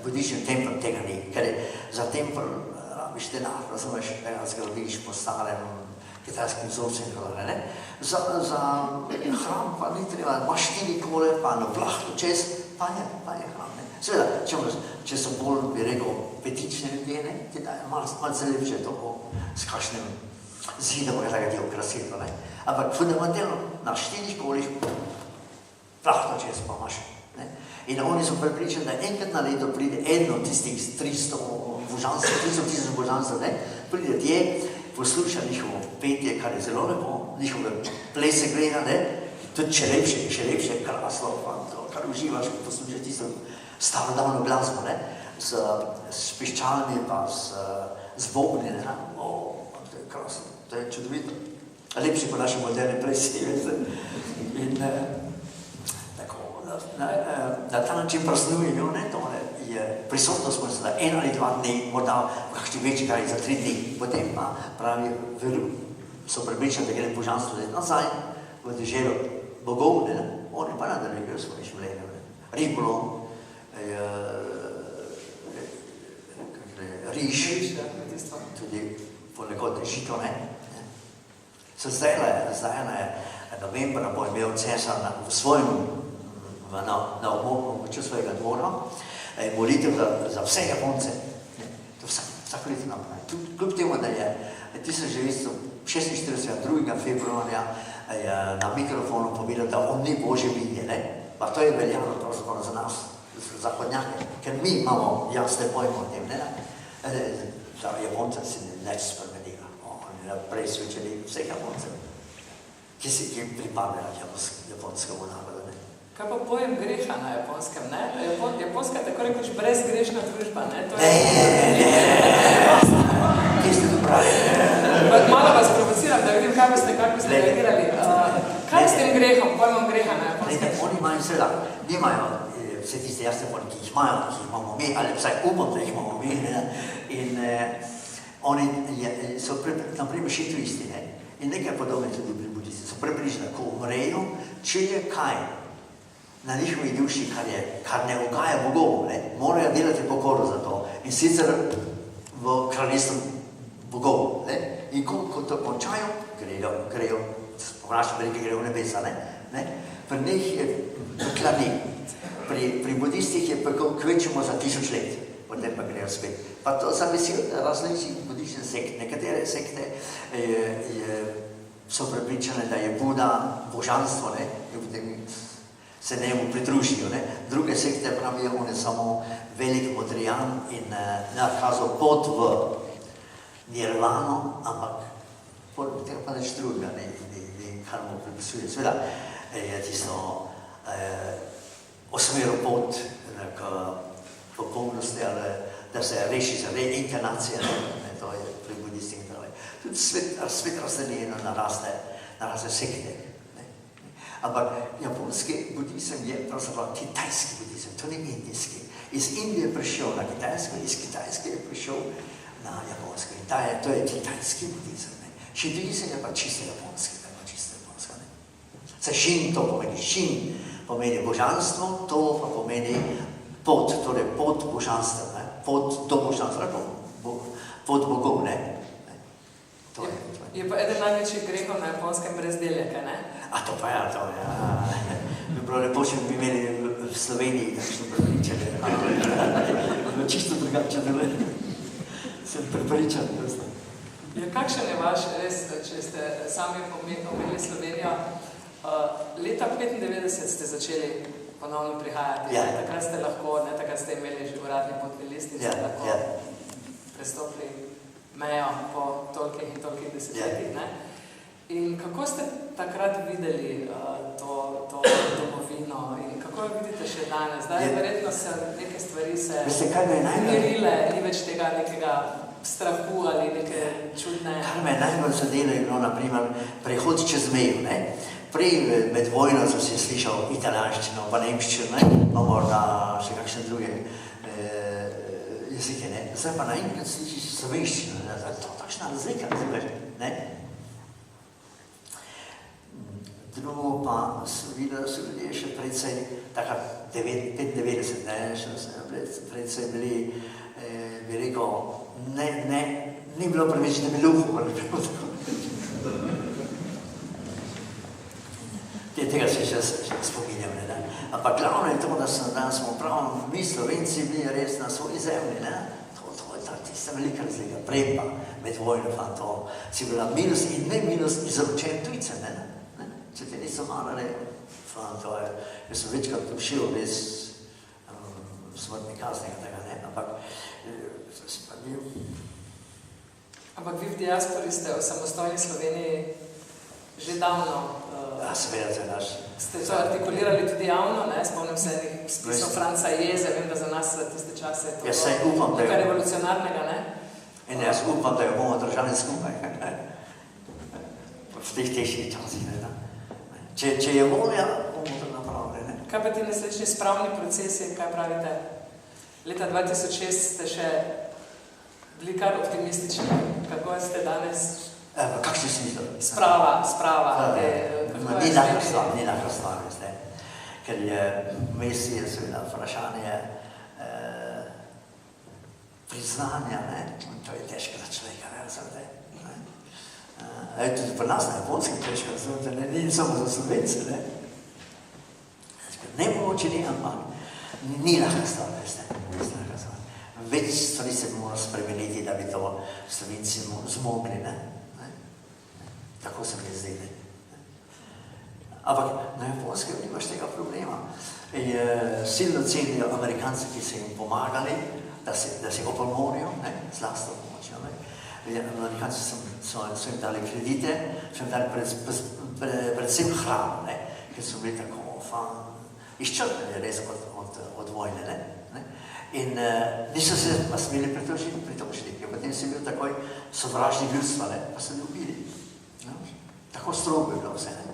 budistični tempel, tega ni, ker za tempel rabiš denar, razumeš, ga zgradiš po starem kitajskim vzorcem, za hram pa ni treba, imaš 4 kole, pa na plahtu čez, pa je hram. Seveda, če so bolj, bi rekel, petične ljudje, ti dajo malce lepše to s kakšnim zidom, ki ga ti okrasilo. Ampak fundamentalno na 4 kolih plahto čez pa imaš. In oni so prepričani, da enkrat na leto pride eno od tistih 300 božanstv, pride tje, posluša njihovo petje, kar je zelo lepo, njihove plese gleda, tudi še lepše kraslo, kar uživaš, ko poslušaš tisto starodavno glasbo, s piščalami pa z bobni, to je krasno, to je čudovito. Lepši po naši moderni plesi, veste. In tako, na ta način praznujejo, je prisotnost, da 1 ali 2 dni, morda v kakšni večji kraj za 3 dni, potem pa pravi, so prepričani, da gre božanstvo nazaj v deželo bogov, oni pa nadaljujejo svoje življenje. Ribolov, riž, tudi ponekod žito, Zdaj novembra bo imel cesar v svojem, na območju svojega dvora, molitev za vse Japonce. To vsako leto napravi. Kljub temu, da je 1946. 2. februarja na mikrofonu povedal, da on ni Božje bitje, pa to je veljalo pravzaprav za nas, zahodnjake, ker mi imamo jasne pojme o tem, za Japonce se neč spremenila. Prej svečali vseh Japoncev, ki pripadajo japonskemu narodu. Kaj pa pojem greha na japonskem, Japonska je tako rekoč brezgrešna družba, Kje ste to pravi? Malo vas provociram, da vidim, kako ste reagirali. Kaj s tem grehom, pojmom greha na japonskem? Oni imajo seveda, nimajo vse tiste jasne pojme, ki jih imamo mi, ali vsaj upam, da jih imamo mi. In oni so, naprimer, šintoisti, in nekaj podobne tudi pri budisti, so prepričani, ko umrejo, če je kaj na njihovi duši, kar ne ugaja bogov, morajo delati pokoro za to. In sicer v kraljestvu bogov. In ko to končajo, grejo, povračajo velike grejo v nebesa. Pri njih je dokler ni. Pri budistih je kvečemo za 1000 let, potem pa grejo spet. Pa to zavisi različnih budističnih sekt. Nekatere sekte so prepričane, da je Buda božanstvo, in potem se njemu pridružijo. Druge sekte pravijo, on je samo velik modrijan in nakazal pot v nirvano, ampak tega pa neč drugega, kar mu pripisuje. Sveda je tisto osmero pot k popolnosti, da se reši za reinkarnacije, to je pri budistih. Tudi svet razdeljeno na razne sekte. Ampak japonski budizem je pravzaprav kitajski budizem, to ni indijski. Iz Indije je prišel na Kitajsko, iz Kitajske je prišel na Japonsko. In to je kitajski budizem. Šintoizem je pa čisto japonski, Saj šin to pomeni, šin pomeni božanstvo, to pa pomeni pot, torej pot božanstva, pot do božanstva, pot bogov, Je pa eden največjih grehov na japonskem brezdeljaka, A to pa ja, bi bilo lepo, če bi imeli v Sloveniji takšno prepričanje. Čisto drugače, sem prepričan. Kakšen je vaš, res, če ste sami omenili Slovenijo, leta 1995 ste začeli ponovno prihajati, takrat ste lahko, takrat ste imeli že uradni potni list in ste lahko prestopili mejo po tolikih in tolikih desetletjih. In kako ste takrat videli to domovino in kako jo vidite še danes? Zdaj verjetno se neke stvari se umirile, ni več tega nekega strahu ali neke čudne... Kar me najbolj zadelo je bilo, naprimer, prehod čez mejo. Prej med vojno sem si slišal italijanščino, pa nemščino, pa morda še kakšne druge jezike, ne. Zdaj pa naenkrat slišiš slovenščino, ne, to je takšna razlika, ne. Drugo pa sem videl, da so ljudje še precej, takrat 95, ne, še precej bili, bi rekel, ni bilo preveč debeluhov, ali bilo tako. Tega se še spominjam, ne. Ampak glavno je to, da smo prav, mi Slovenci bili res na svoji zemlji, ne. To je ta tista velika razlika. Prej pa med vojno pa to si bila minus in ne minus izročen tujce, ne. Če te niso marali, to je, jaz sem večkrat ušil bez smrtni kaznega tega, ne. Ampak si pa bil. Ampak vi v diaspori ste v samostojni Sloveniji že davno seveda se naš. Ste to artikulirali tudi javno, ne? Spomnim se enih spisov Franca Jeze, vem, da za nas v tiste čase je to nekaj revolucionarnega, ne? In jaz upam, da jo bomo držali skupaj, v teh težkih časih, ne? Če je volja, bomo to napravili, ne? Kaj pa ti nesrečni spravni procesi, kaj pravite? Leta 2006 ste še bili kar optimistični. Kako ste danes? Kakšni smisel? Sprava. Ni lahko stvar, veste. Ker je vmes je seveda vprašanje priznanja, ne? To je težko za človeka, razumete? Tudi pri nas na Japonskem težko, razumete, ni samo za Slovence, ne? Nemogoče ni, ampak ni lahko stvar, veste. Več stvari se mora spremeniti, da bi to Slovenci zmogli, ne? Tako se mi zdi, ne? Ampak na Japonskem nimaš tega problema. Silno cenijo Amerikanci, ki so jim pomagali, da se opolnorijo, ne, z lastno pomočjo, ne. Amerikanci so jim dali kredite, so jim dali predvsem hrano, ne, ker so bili tako izčrpani res od vojne, ne. In niso se pa smeli pritožiti, ker potem si bil takoj sovražnik ljudstva, ne, pa so ljubili. Tako strogo je bilo vse, ne.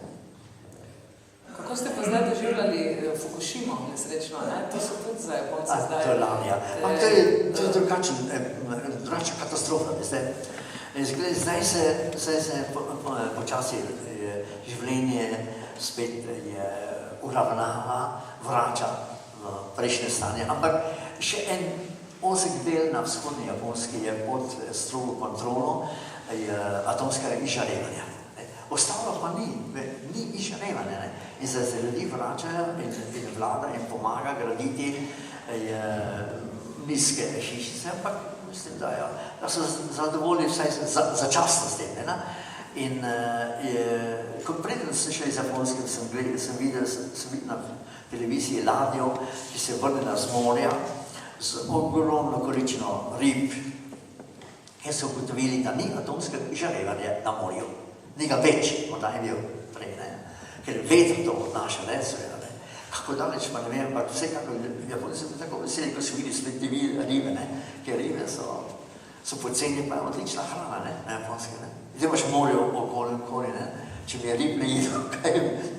Kako ste pa zdaj doživljali Fukushimo, nesrečno, ne? To so tudi za Japonce zdaj. To je lani, ja. To je drugačna katastrofa, veste. Zdaj se počasi življenje spet uravnava, vrača v prejšnje stanje, ampak še en ozek del na vzhodni Japonski je pod strogo kontrolo atomskega izžarevanja. Ostalo pa ni izžarevanja, ne. In se ljudi vračajo in vlada in pomaga graditi nizke hišice, ampak mislim, da so zadovoljni vsaj začasno s tem, ne. In ko preden sem šel iz Japonske, sem videl na televiziji ladjo, ki se je vrnila z morja, z ogromno količino rib, ker so ugotovili, da ni atomskega izžarevanja na morju. Ni ga več, morda je bil prej, ne. Ker veter to odnaša, ne, seveda, ne. Kako daleč pa ne vem, ampak vsekako, Japonci so tako veseli, ko so videli spet ribe, ne. Ker ribe so poceni, pa je odlična hrana, ne, na Japonske, ne. Zdaj imaš morje okoli, ne. Če mi je rib ne jedel,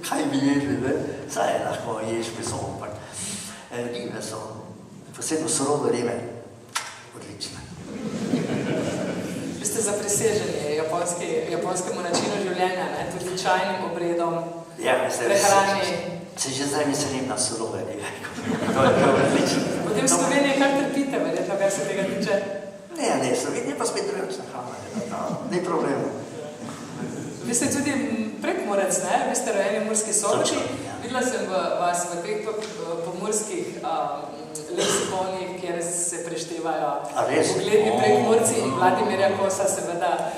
kaj bi jedli, ne. Saj lahko ješ meso, ampak ribe so, posebno surove ribe, odlične. Vi ste zapriseženi japonskemu načinu življenja, ne? Tudi čajnim obredom, prehrani. Se že zdaj veselim na surove ribe. To je odlično. Potem v Sloveniji kar trpite, verjetno, kar se tega tiče? Ne, Slovenija pa spet drugačna hrana, ni problema. Vi ste tudi Prekmurec, ne? Vi ste rojeni v Murski Soboti. Videla sem vas v teh pomurskih leksikonih, kjer se preštevajo ugledni Prekmurci in Vladimirja Kosa seveda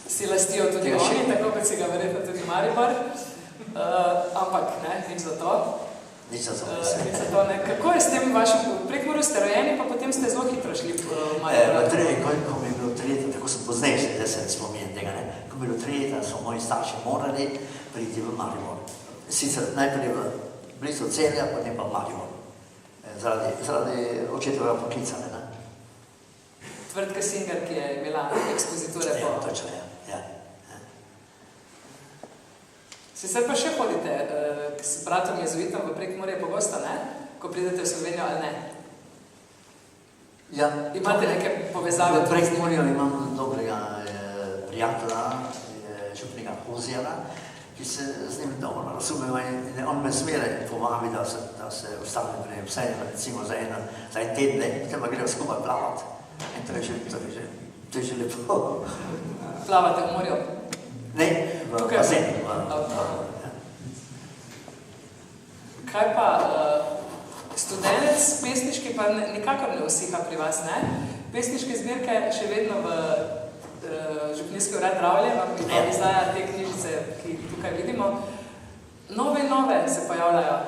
si lastijo tudi oni, tako kot si ga verjetno tudi Maribor. Ampak, ne, nič za to. Nič za to, ne. Kako je s tem vašim Prekmurju ste rojeni, pa potem ste zelo hitro šli v Maribor? Ko mi je bilo 3 leta, tako sem poznejši, da se ne spominjam tega, ne. Ko mi je bilo 3 leta, so moji starši morali priti v Maribor. Sicer najprej blizu Celja, potem pa v Maribor. Zaradi očetovega poklica, ne. Tvrtka Singer, ki je imela ekspoziture po... Točno, ja. Sicer pa še hodite s bratom jezuitom v Prekmurje pogosto, ne? Ko pridete v Slovenijo ali ne? Ja. Imate neke povezave? V Prekmurju imam dobrega prijatelja, župnika Hozjela, ki se z njim dobro razumeva in on me smere povabi, da se ostane pri njem vsaj, recimo za en teden, potem pa grejo skupaj plavati. In to je že lepo. Plavate v morju? Ne, v bazenu. Kaj pa studenec pesniški pa nikakor ne usiha pri vas, ne? Pesniške zbirke še vedno v Župnijski urad Dravlje, vam izdaja te knjižice, ki tukaj vidimo. Nove in nove se pojavljajo.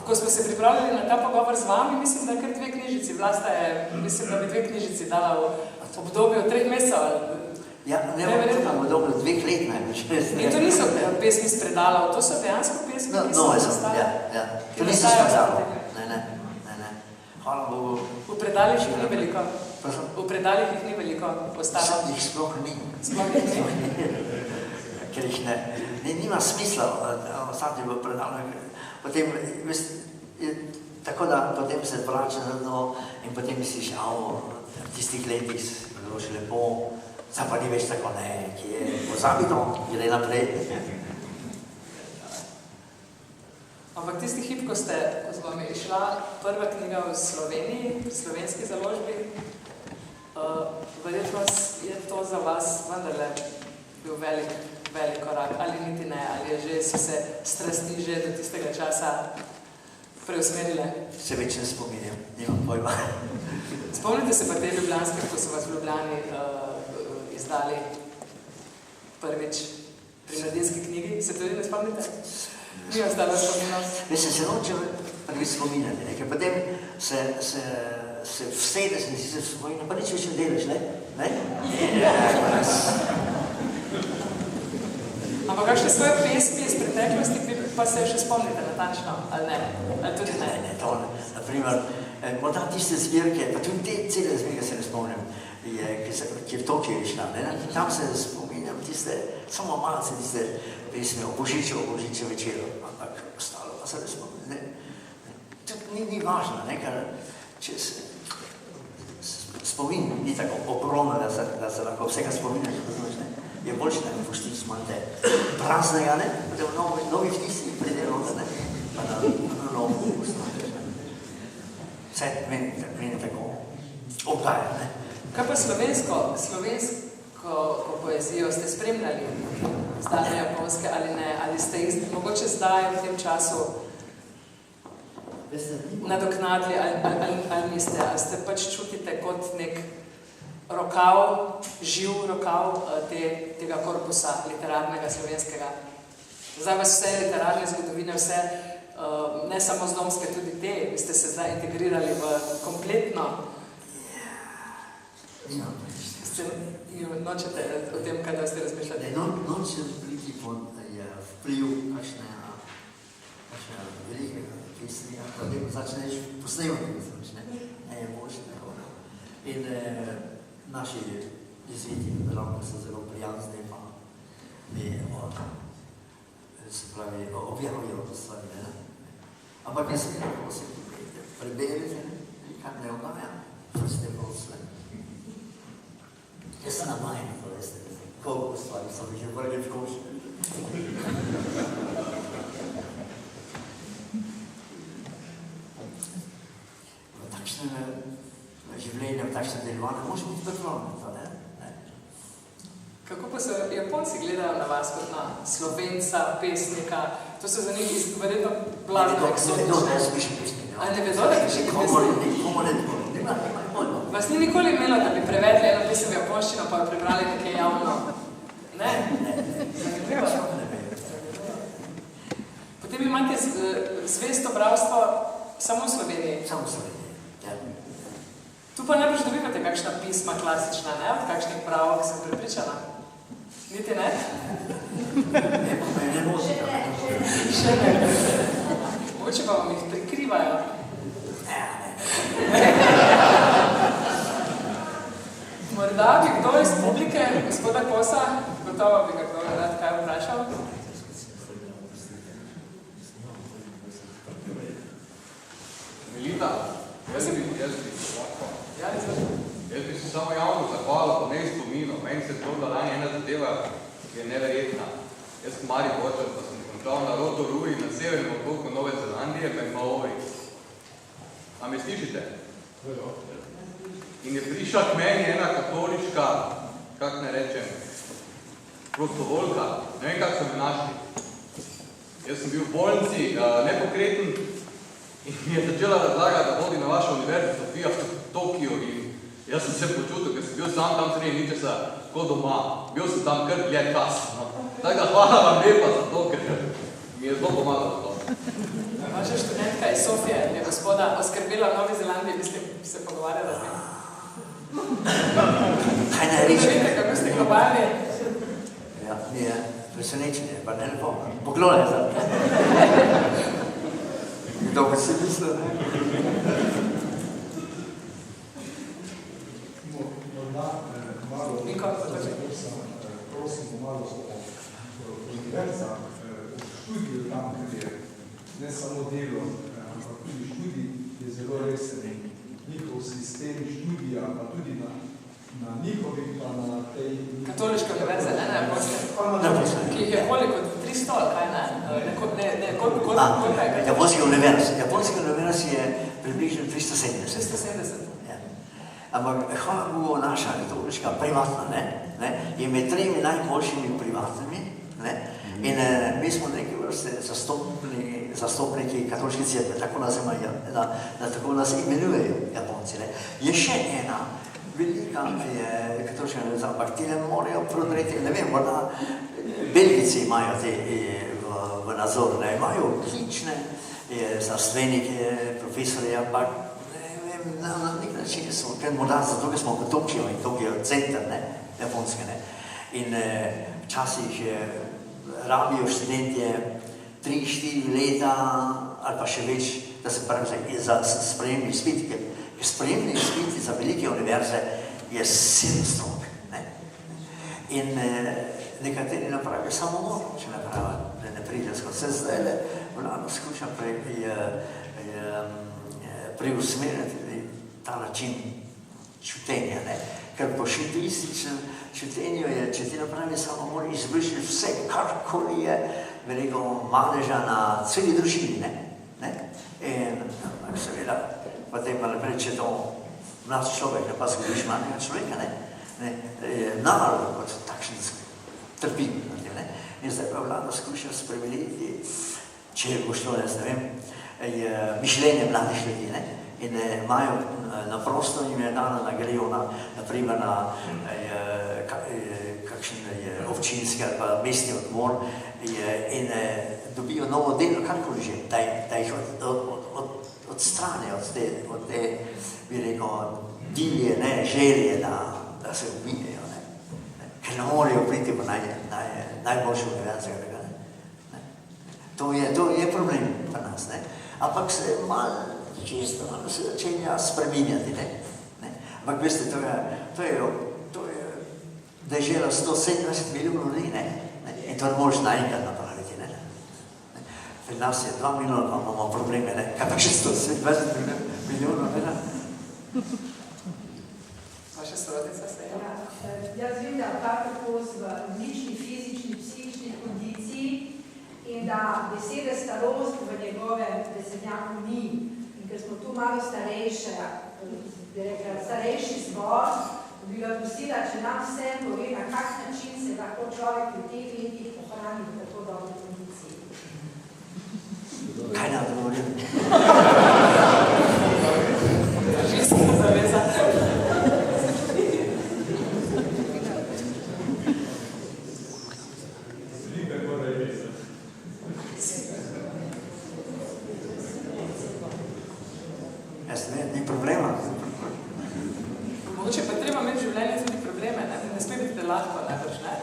Ko smo se pripravljali na ta pogovor z vami, mislim, da kar 2 knjižici. Vlasta je, mislim, da bi 2 knjižici dala v obdobju 3 mesecev. Ja, ne v obdobju 2 let največ. In to niso pesmi s predalov, to so dejansko pesmi, ki so nastale. Ja. To niso s predalov. Ne. Hvala Bogu. V predalih jih ni veliko. V predalih jih ni veliko ostalo. Jih sploh ni. Sploh jih ni. Ker jih ne. Nima smisla ostati v predalih. Potem, tako da potem se vrača in potem misliš, v tistih letih bilo še lepo, zdaj pa ni več tako, ki je pozabito, gre naprej. Ampak tisti hip, ko z vami išla prva knjiga v Sloveniji, v slovenski založbi, verjetno je to za vas vendarle bil velik korak, ali niti ne, ali so se strasti že do tistega časa preusmerile? Se več ne spominjam, nimam pojma. Spomnite se pa te ljubljanske, ko so vas v Ljubljani izdali prvič pri mladinski knjigi, se tudi ne spomnite? Ni vas dala spominati? Mislim, se nočem prvič spominjati, ker potem se vsedeš in si se spominjam, pa nič več ne delaš, ne? Ampak kakšne svoje pesmi iz preteklosti pa se še spomnite natančno, ali ne? Ali tudi ne? Ne, to ne. Naprimer, morda tiste zbirke, pa tudi te cele zbirke se ne spomnim, ki je v Tokiju išla, ne? Tam se spominjam tiste, samo malce tiste pesmi o Božiču večeru, ampak ostalo pa se ne spomnim, ne? Tudi ni važno, ne? Ker če se spomin ni tako ogromno, da se lahko vsega spominjaš, ne? Je boljše, da ne poštiš malo praznega, ne? Potem novi vtisi pridejo, ne? Pa na novo postaviš, ne? Vse meni tako obdaja, ne? Kaj pa slovensko poezijo ste spremljali z Dane Japonske ali ne? Ali ste jih mogoče zdaj v tem času nadoknadili ali niste? Ali ste pač čutite kot nek rokav, živ rokav tega korpusa literarnega slovenskega? Zdaj vas vse literarne zgodovine, vse, ne samo zdomske, tudi te, vi ste se zdaj integrirali v kompletno. Nočete o tem, kaj da ste razmišljali? Nočem priti pod vpliv kakšne velike pisanja, potem začneš posnemati, ne je boljše tako. In naši jezuiti ravno so zelo prijazni, pa mi objavijo to stvari, ne? Ampak ne se nekako se preberite, kaj ne obdaja, vrste vrste. Jaz sem navajen, to veste, koliko stvari so mi že vrli v koš. V takšnem življenju, v takšnem delovanju, može biti pripravljeno to, ne? Kako pa se Japonci gledajo na vas kot na Slovenca, pesnika? To se za njih verjetno blazno eksotično. Ne vedo, da jaz pišem pesnik. Ne vedo, da pišete pesnik? Komu ne tako, nema pojma. Vas ni nikoli imelo, da bi prevedli eno pesem v japonščino, pa jo prebrali nekaj javno? Ne? Potem imate zvesto bralstvo samo v Sloveniji? Samo v Sloveniji, ja. Tu pa najbrž dobivate kakšna pisma klasična, ne? Od kakšnih pravok sem prepričana? Niti ne? Ne mozi. Še ne. Mogoče pa vam jih prikrivajo. Morda bi kdo iz publike, gospoda Kosa, gotovo bi ga kdo rad kaj vprašal? Vita, jaz bi se samo javno zahvalil po mestu Mino. Meni se zgodila lani ena zadeva, ki je neverjetna. Jaz sem Mariborčan, pa sem končal na Rotorui na severnem otoku Nove Zelandije, med Maori. A me slišite? In je prišla k meni ena katoliška, kak ne rečem, prostovoljka. Ne vem, kak so me našli. Jaz sem bil v bolnici, nepokreten, in mi je začela razlagati, da hodi na vašo univerzo Sofija v Tokiju in jaz sem se počutil, ker sem bil sam tam sredi ničesa kot doma. Bil sem tam kar dlje čas. No. Tako hvala vam lepa za to, ker mi je zelo pomagalo to. Vaša študentka iz Sofije je gospoda oskrbela v Novi Zelandiji, mislim, se pogovarjala z njim. Kaj naj reči? Da vidite, kako ste globalni. Ja, mi je presenečenje, pa ne lepo. Poklone za. Kdo bi si mislil, ne? Prosimo malo o univerzah, o študiju tam, ker je ne samo delo, ampak tudi študij je zelo resen. Njihov sistem študija, pa tudi na njihovih, pa na tej... Katoliška univerza, ne, ki je koliko, 300, kaj ne? Koliko je? Japonska univerza je približno 370. 370. Ampak, hvala Bogu, naša katoliška privatna, ne, je med 3 najboljšimi privatnimi, ne, in mi smo neke vrste zastopniki katoliške cerkve, tako nas imenujejo Japonci, ne. Je še ena velika katoliška univerza, ampak ti ne morajo prodreti, ne vem, morda Belgijci imajo te v nadzoru, ne, imajo odlične znanstvenike, profesorje, ampak na nek način smo, ker morda zato, ker smo v Tokiju in Tokiju je center, ne, japonske, ne. In včasih rabijo študentje 3-4 leta ali pa še več, da se pravi za sprejemni izpit, ker sprejemni izpiti za velike univerze je 700, ne. In nekateri napravijo samomor, če napravijo, da ne pride skozi. Se zdaj le vlano skušam preusmeriti ta način čutenja, ne. Ker po šintoističnem čutenju je, če ti napravi samomor, izbrišiš vse, karkoli je, veliko madeža na celi družini, ne. In seveda, potem pa naprej, če to mlad človek, ne pa zgubiš mladega človeka, ne, narod kot takšen trpi, ne. In zdaj pa vlada skuša spremeniti, če bo šlo, ne vem, mišljenje mladih ljudi, ne. In imajo na prosto jim je dano nagrejo naprimer na kakšen občinski ali pa mestni odmor in dobijo novo delo, karkoli že, da jih odstranijo od te, bi rekel, divje, ne, želje, da se ubijejo, ne. Ker ne morejo priti v najboljšo univerzo, ne. To je problem pri nas, ne. Ampak se malo čisto se začenja spreminjati, ne. Ampak veste, to je dežela 170 milijonov ljudi, ne. In to ne možeš naenkrat napraviti, ne. Pri nas je 2 milijona, pa imamo probleme, ne. Kaj pa še 120 milijonov, ne. Vaša sorodnica se je? Jaz vem, da tako v odlični fizični, psihični kondiciji in da besede starost v njegovem besednjaku ni. In ker smo tu malo starejši zbor, bi ga prosila, če nam vse pove, na kak način se lahko človek v teh letih ohrani v tako dobri kondiciji. Kaj nam govorim? Družinska zaveza. Ni problema. Mogoče pa treba imeti v življenju tudi probleme, ne sme biti lahko, najbrž, ne?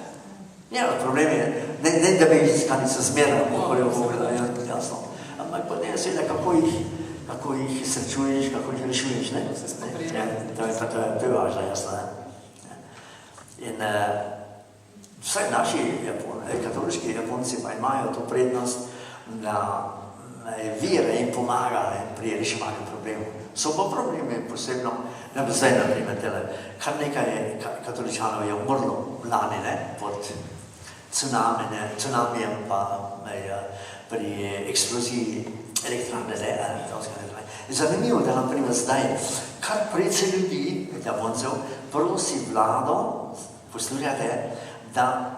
Ja, problem je, ne da bi iskali se zmerno, kako je Boga, jasno. Ampak pa ne, seveda, kako jih srečuješ, kako jih rešuješ, ne? To je važno, jasno, ne? In vsaj naši katoliški Japonci pa imajo to prednost, da vire in pomagale pri reševanju problemov. So pa problemi posebno, zdaj naprimer tele, kar nekaj katoličanov je umrlo lani, pod tsunamijem pa pri eksploziji elektrarne, Zanimivo, da naprimer zdaj kar precej ljudi, Japoncev, prosi vlado, poslušajte, da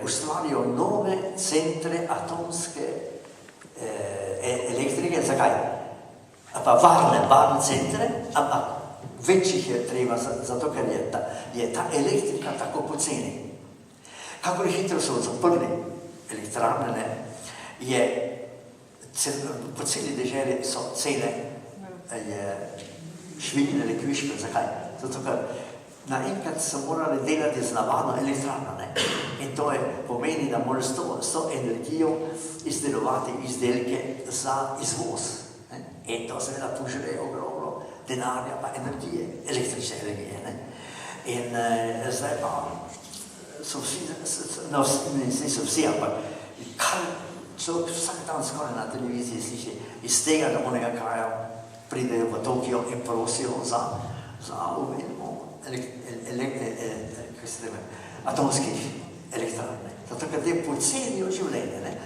ustvarijo nove centre atomske elektrike. Zakaj? Pa varne centre, ampak več jih je treba, zato ker je ta elektrika tako poceni. Kakor hitro so zaprli elektrarne, po celi deželi so cene švignile kviške. Zakaj? Zato ker naenkrat so morali delati z navadno elektrarno. In to pomeni, da moraš s to energijo izdelovati izdelke za izvoz. In to seveda požre ogromno denarja pa energije, električne energije. In zdaj pa so vsi, niso vsi, ampak kar človek vsak dan skoraj na televiziji sliši, iz tega do onega kraja pridejo v Tokio in prosijo za uvedbo atomskih elektrarn. Zato, ker te pocenijo življenje.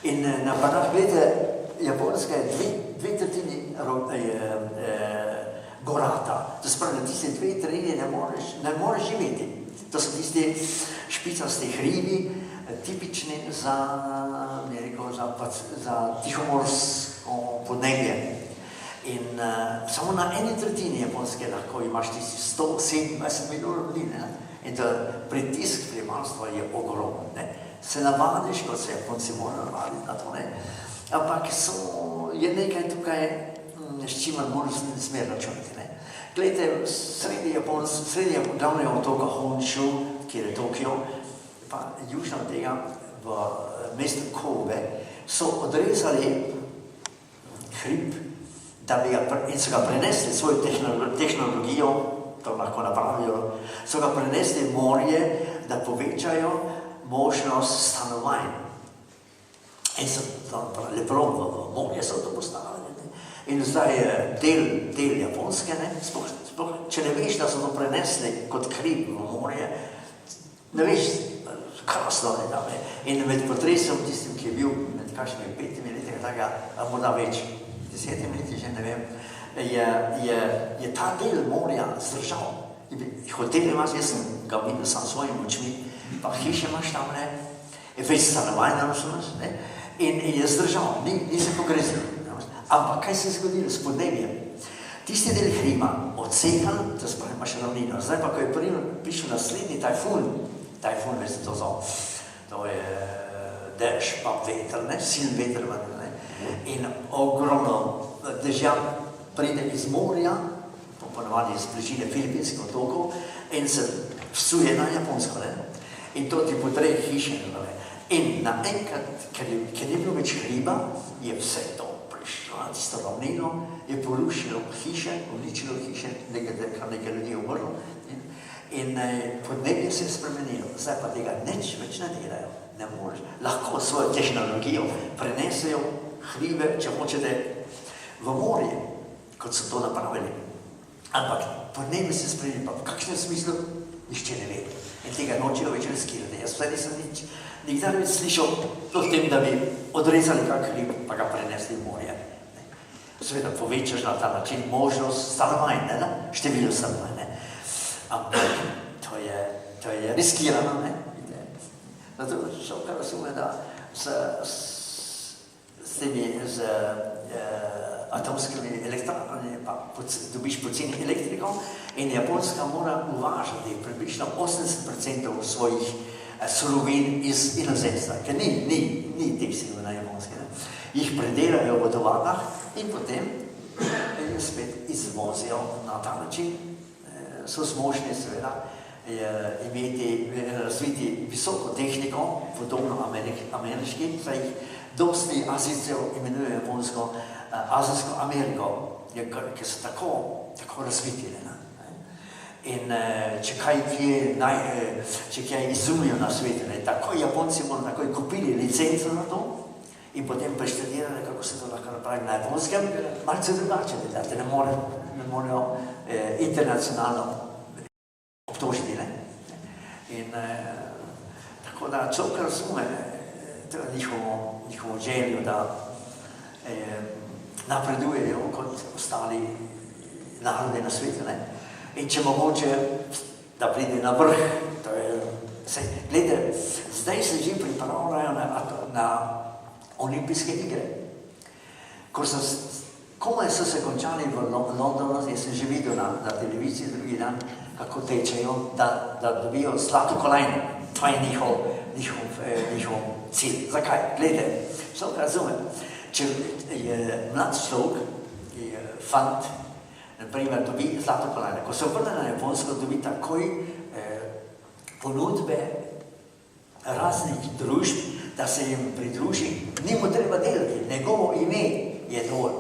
In na padah, gledajte, Japonska je dve tretjini gorata. To spravi, na tiste 2/3 ne moreš živeti. To so tisti špicasti hribi, tipični za tihomorsko podnebje. In samo na 1/3 Japonske lahko imaš tisti 127 milijonov ljudi. In pritisk prebivalstva je ogromen. Se navadiš, kot se Japonci morajo navaditi na to. Ampak je nekaj tukaj, s čimer moraš smer računati. Glejte, sredi glavnega otoka Honshu, kjer je Tokio, pa južno od tega, v mestu Kobe, so odrezali hrib, in so ga prenesli svojo tehnologijo, to lahko napravijo, so ga prenesli v morje, da povečajo možnost stanovanj. In so lepo v morje so to postavili. In zdaj je del Japonske, če ne veš, da so to prenesli kot hrib v morje, ne veš, krasno. In med potresom, tistim, ki je bil med kakšnimi 5 leti, morda več, 10 leti, že ne vem, je ta del morja zdržal. Hotel imaš, jaz sem ga videl sam svojim očmi, pa hiše imaš tam, več stanovanj naročunaš, in je zdržal, ni se pogrezil. Ampak kaj se je zgodilo s podnebjem? Tisti del hriba odsekal, to spravi imaš ravnino. Zdaj pa, ko je prišel naslednji tajfun, veste to zove, to je dež pa veter, siln veter, in ogromno dežja pride iz morja, ponavadi iz bližine Filipinskih otokov, in se vsuje na Japonsko. In to ti potre hiše. In naenkrat, ker ni bilo več hriba, je vse to prišlo na tisto ravnino, je porušilo hiše, uničilo hiše, nekaj ljudi je umrlo. In podnebje se je spremenilo. Zdaj pa tega nič več ne delajo. Ne moreš. Lahko svojo tehnologijo prenesejo hribe, če hočete, v morje, kot so to napravili. Ampak podnebje se spremeni, pa v kakšnem smislu nišče ne ve. In tega nočejo več riskirati. Jaz vsaj nisem nikdar več slišal o tem, da bi odrezali kak hrib, pa ga prenesli v morje. Seveda povečaš na ta način možnost stanovanj, število stanovanj. Ampak to je riskirano. Zato šel kar razume, da s temi atomskimi elektrarnami pa dobiš poceni elektriko in Japonska mora uvažati približno 80% svojih surovin iz inozemstva, ker ni teh silov na Japonske. Jih predelajo v tovarnah in potem spet izvozijo na ta način. So zmožni seveda razviti visoko tehniko, podobno ameriški, saj jih dosti Azijcev imenuje Japonsko Azijsko Ameriko, ker so tako razviti. In če kaj izumijo na svetu, takoj Japonci bodo takoj kupili licenco na to in potem preštudirali, kako se to lahko napravi na Japonskem, malce drugače delati, ne morejo internacionalno obtožiti. Ne? In tako da človek razume njihovo željo, da napredujejo kot ostali narodi na svetu. Ne? In če mogoče, da pride na vrh, to je vse. Glede, zdaj se že pripravljajo na olimpijske igre. Komaj so se končali v Londonu, jaz sem že videl na televiziji drugi dan, kako tečejo, da dobijo zlato kolajno. To je njihov cilj. Zakaj? Glede, človek razume. Če je mlad človek, fant, naprimer, dobi zlato kolajno. Ko se vrne na Japonsko, dobi takoj ponudbe raznih družb, da se jim pridruži. Ni mu treba delati, njegovo ime je dovolj.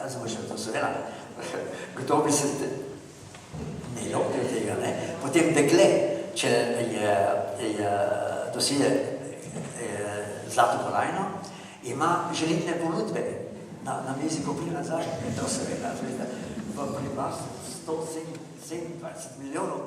Razumeš, to seveda, kdo bi se ne lotil tega, ne? Potem dekle, če dosije zlato kolajno, ima ženitne ponudbe na mizi, ko pride nazaj. To seveda, v pri vas 127 milijonov.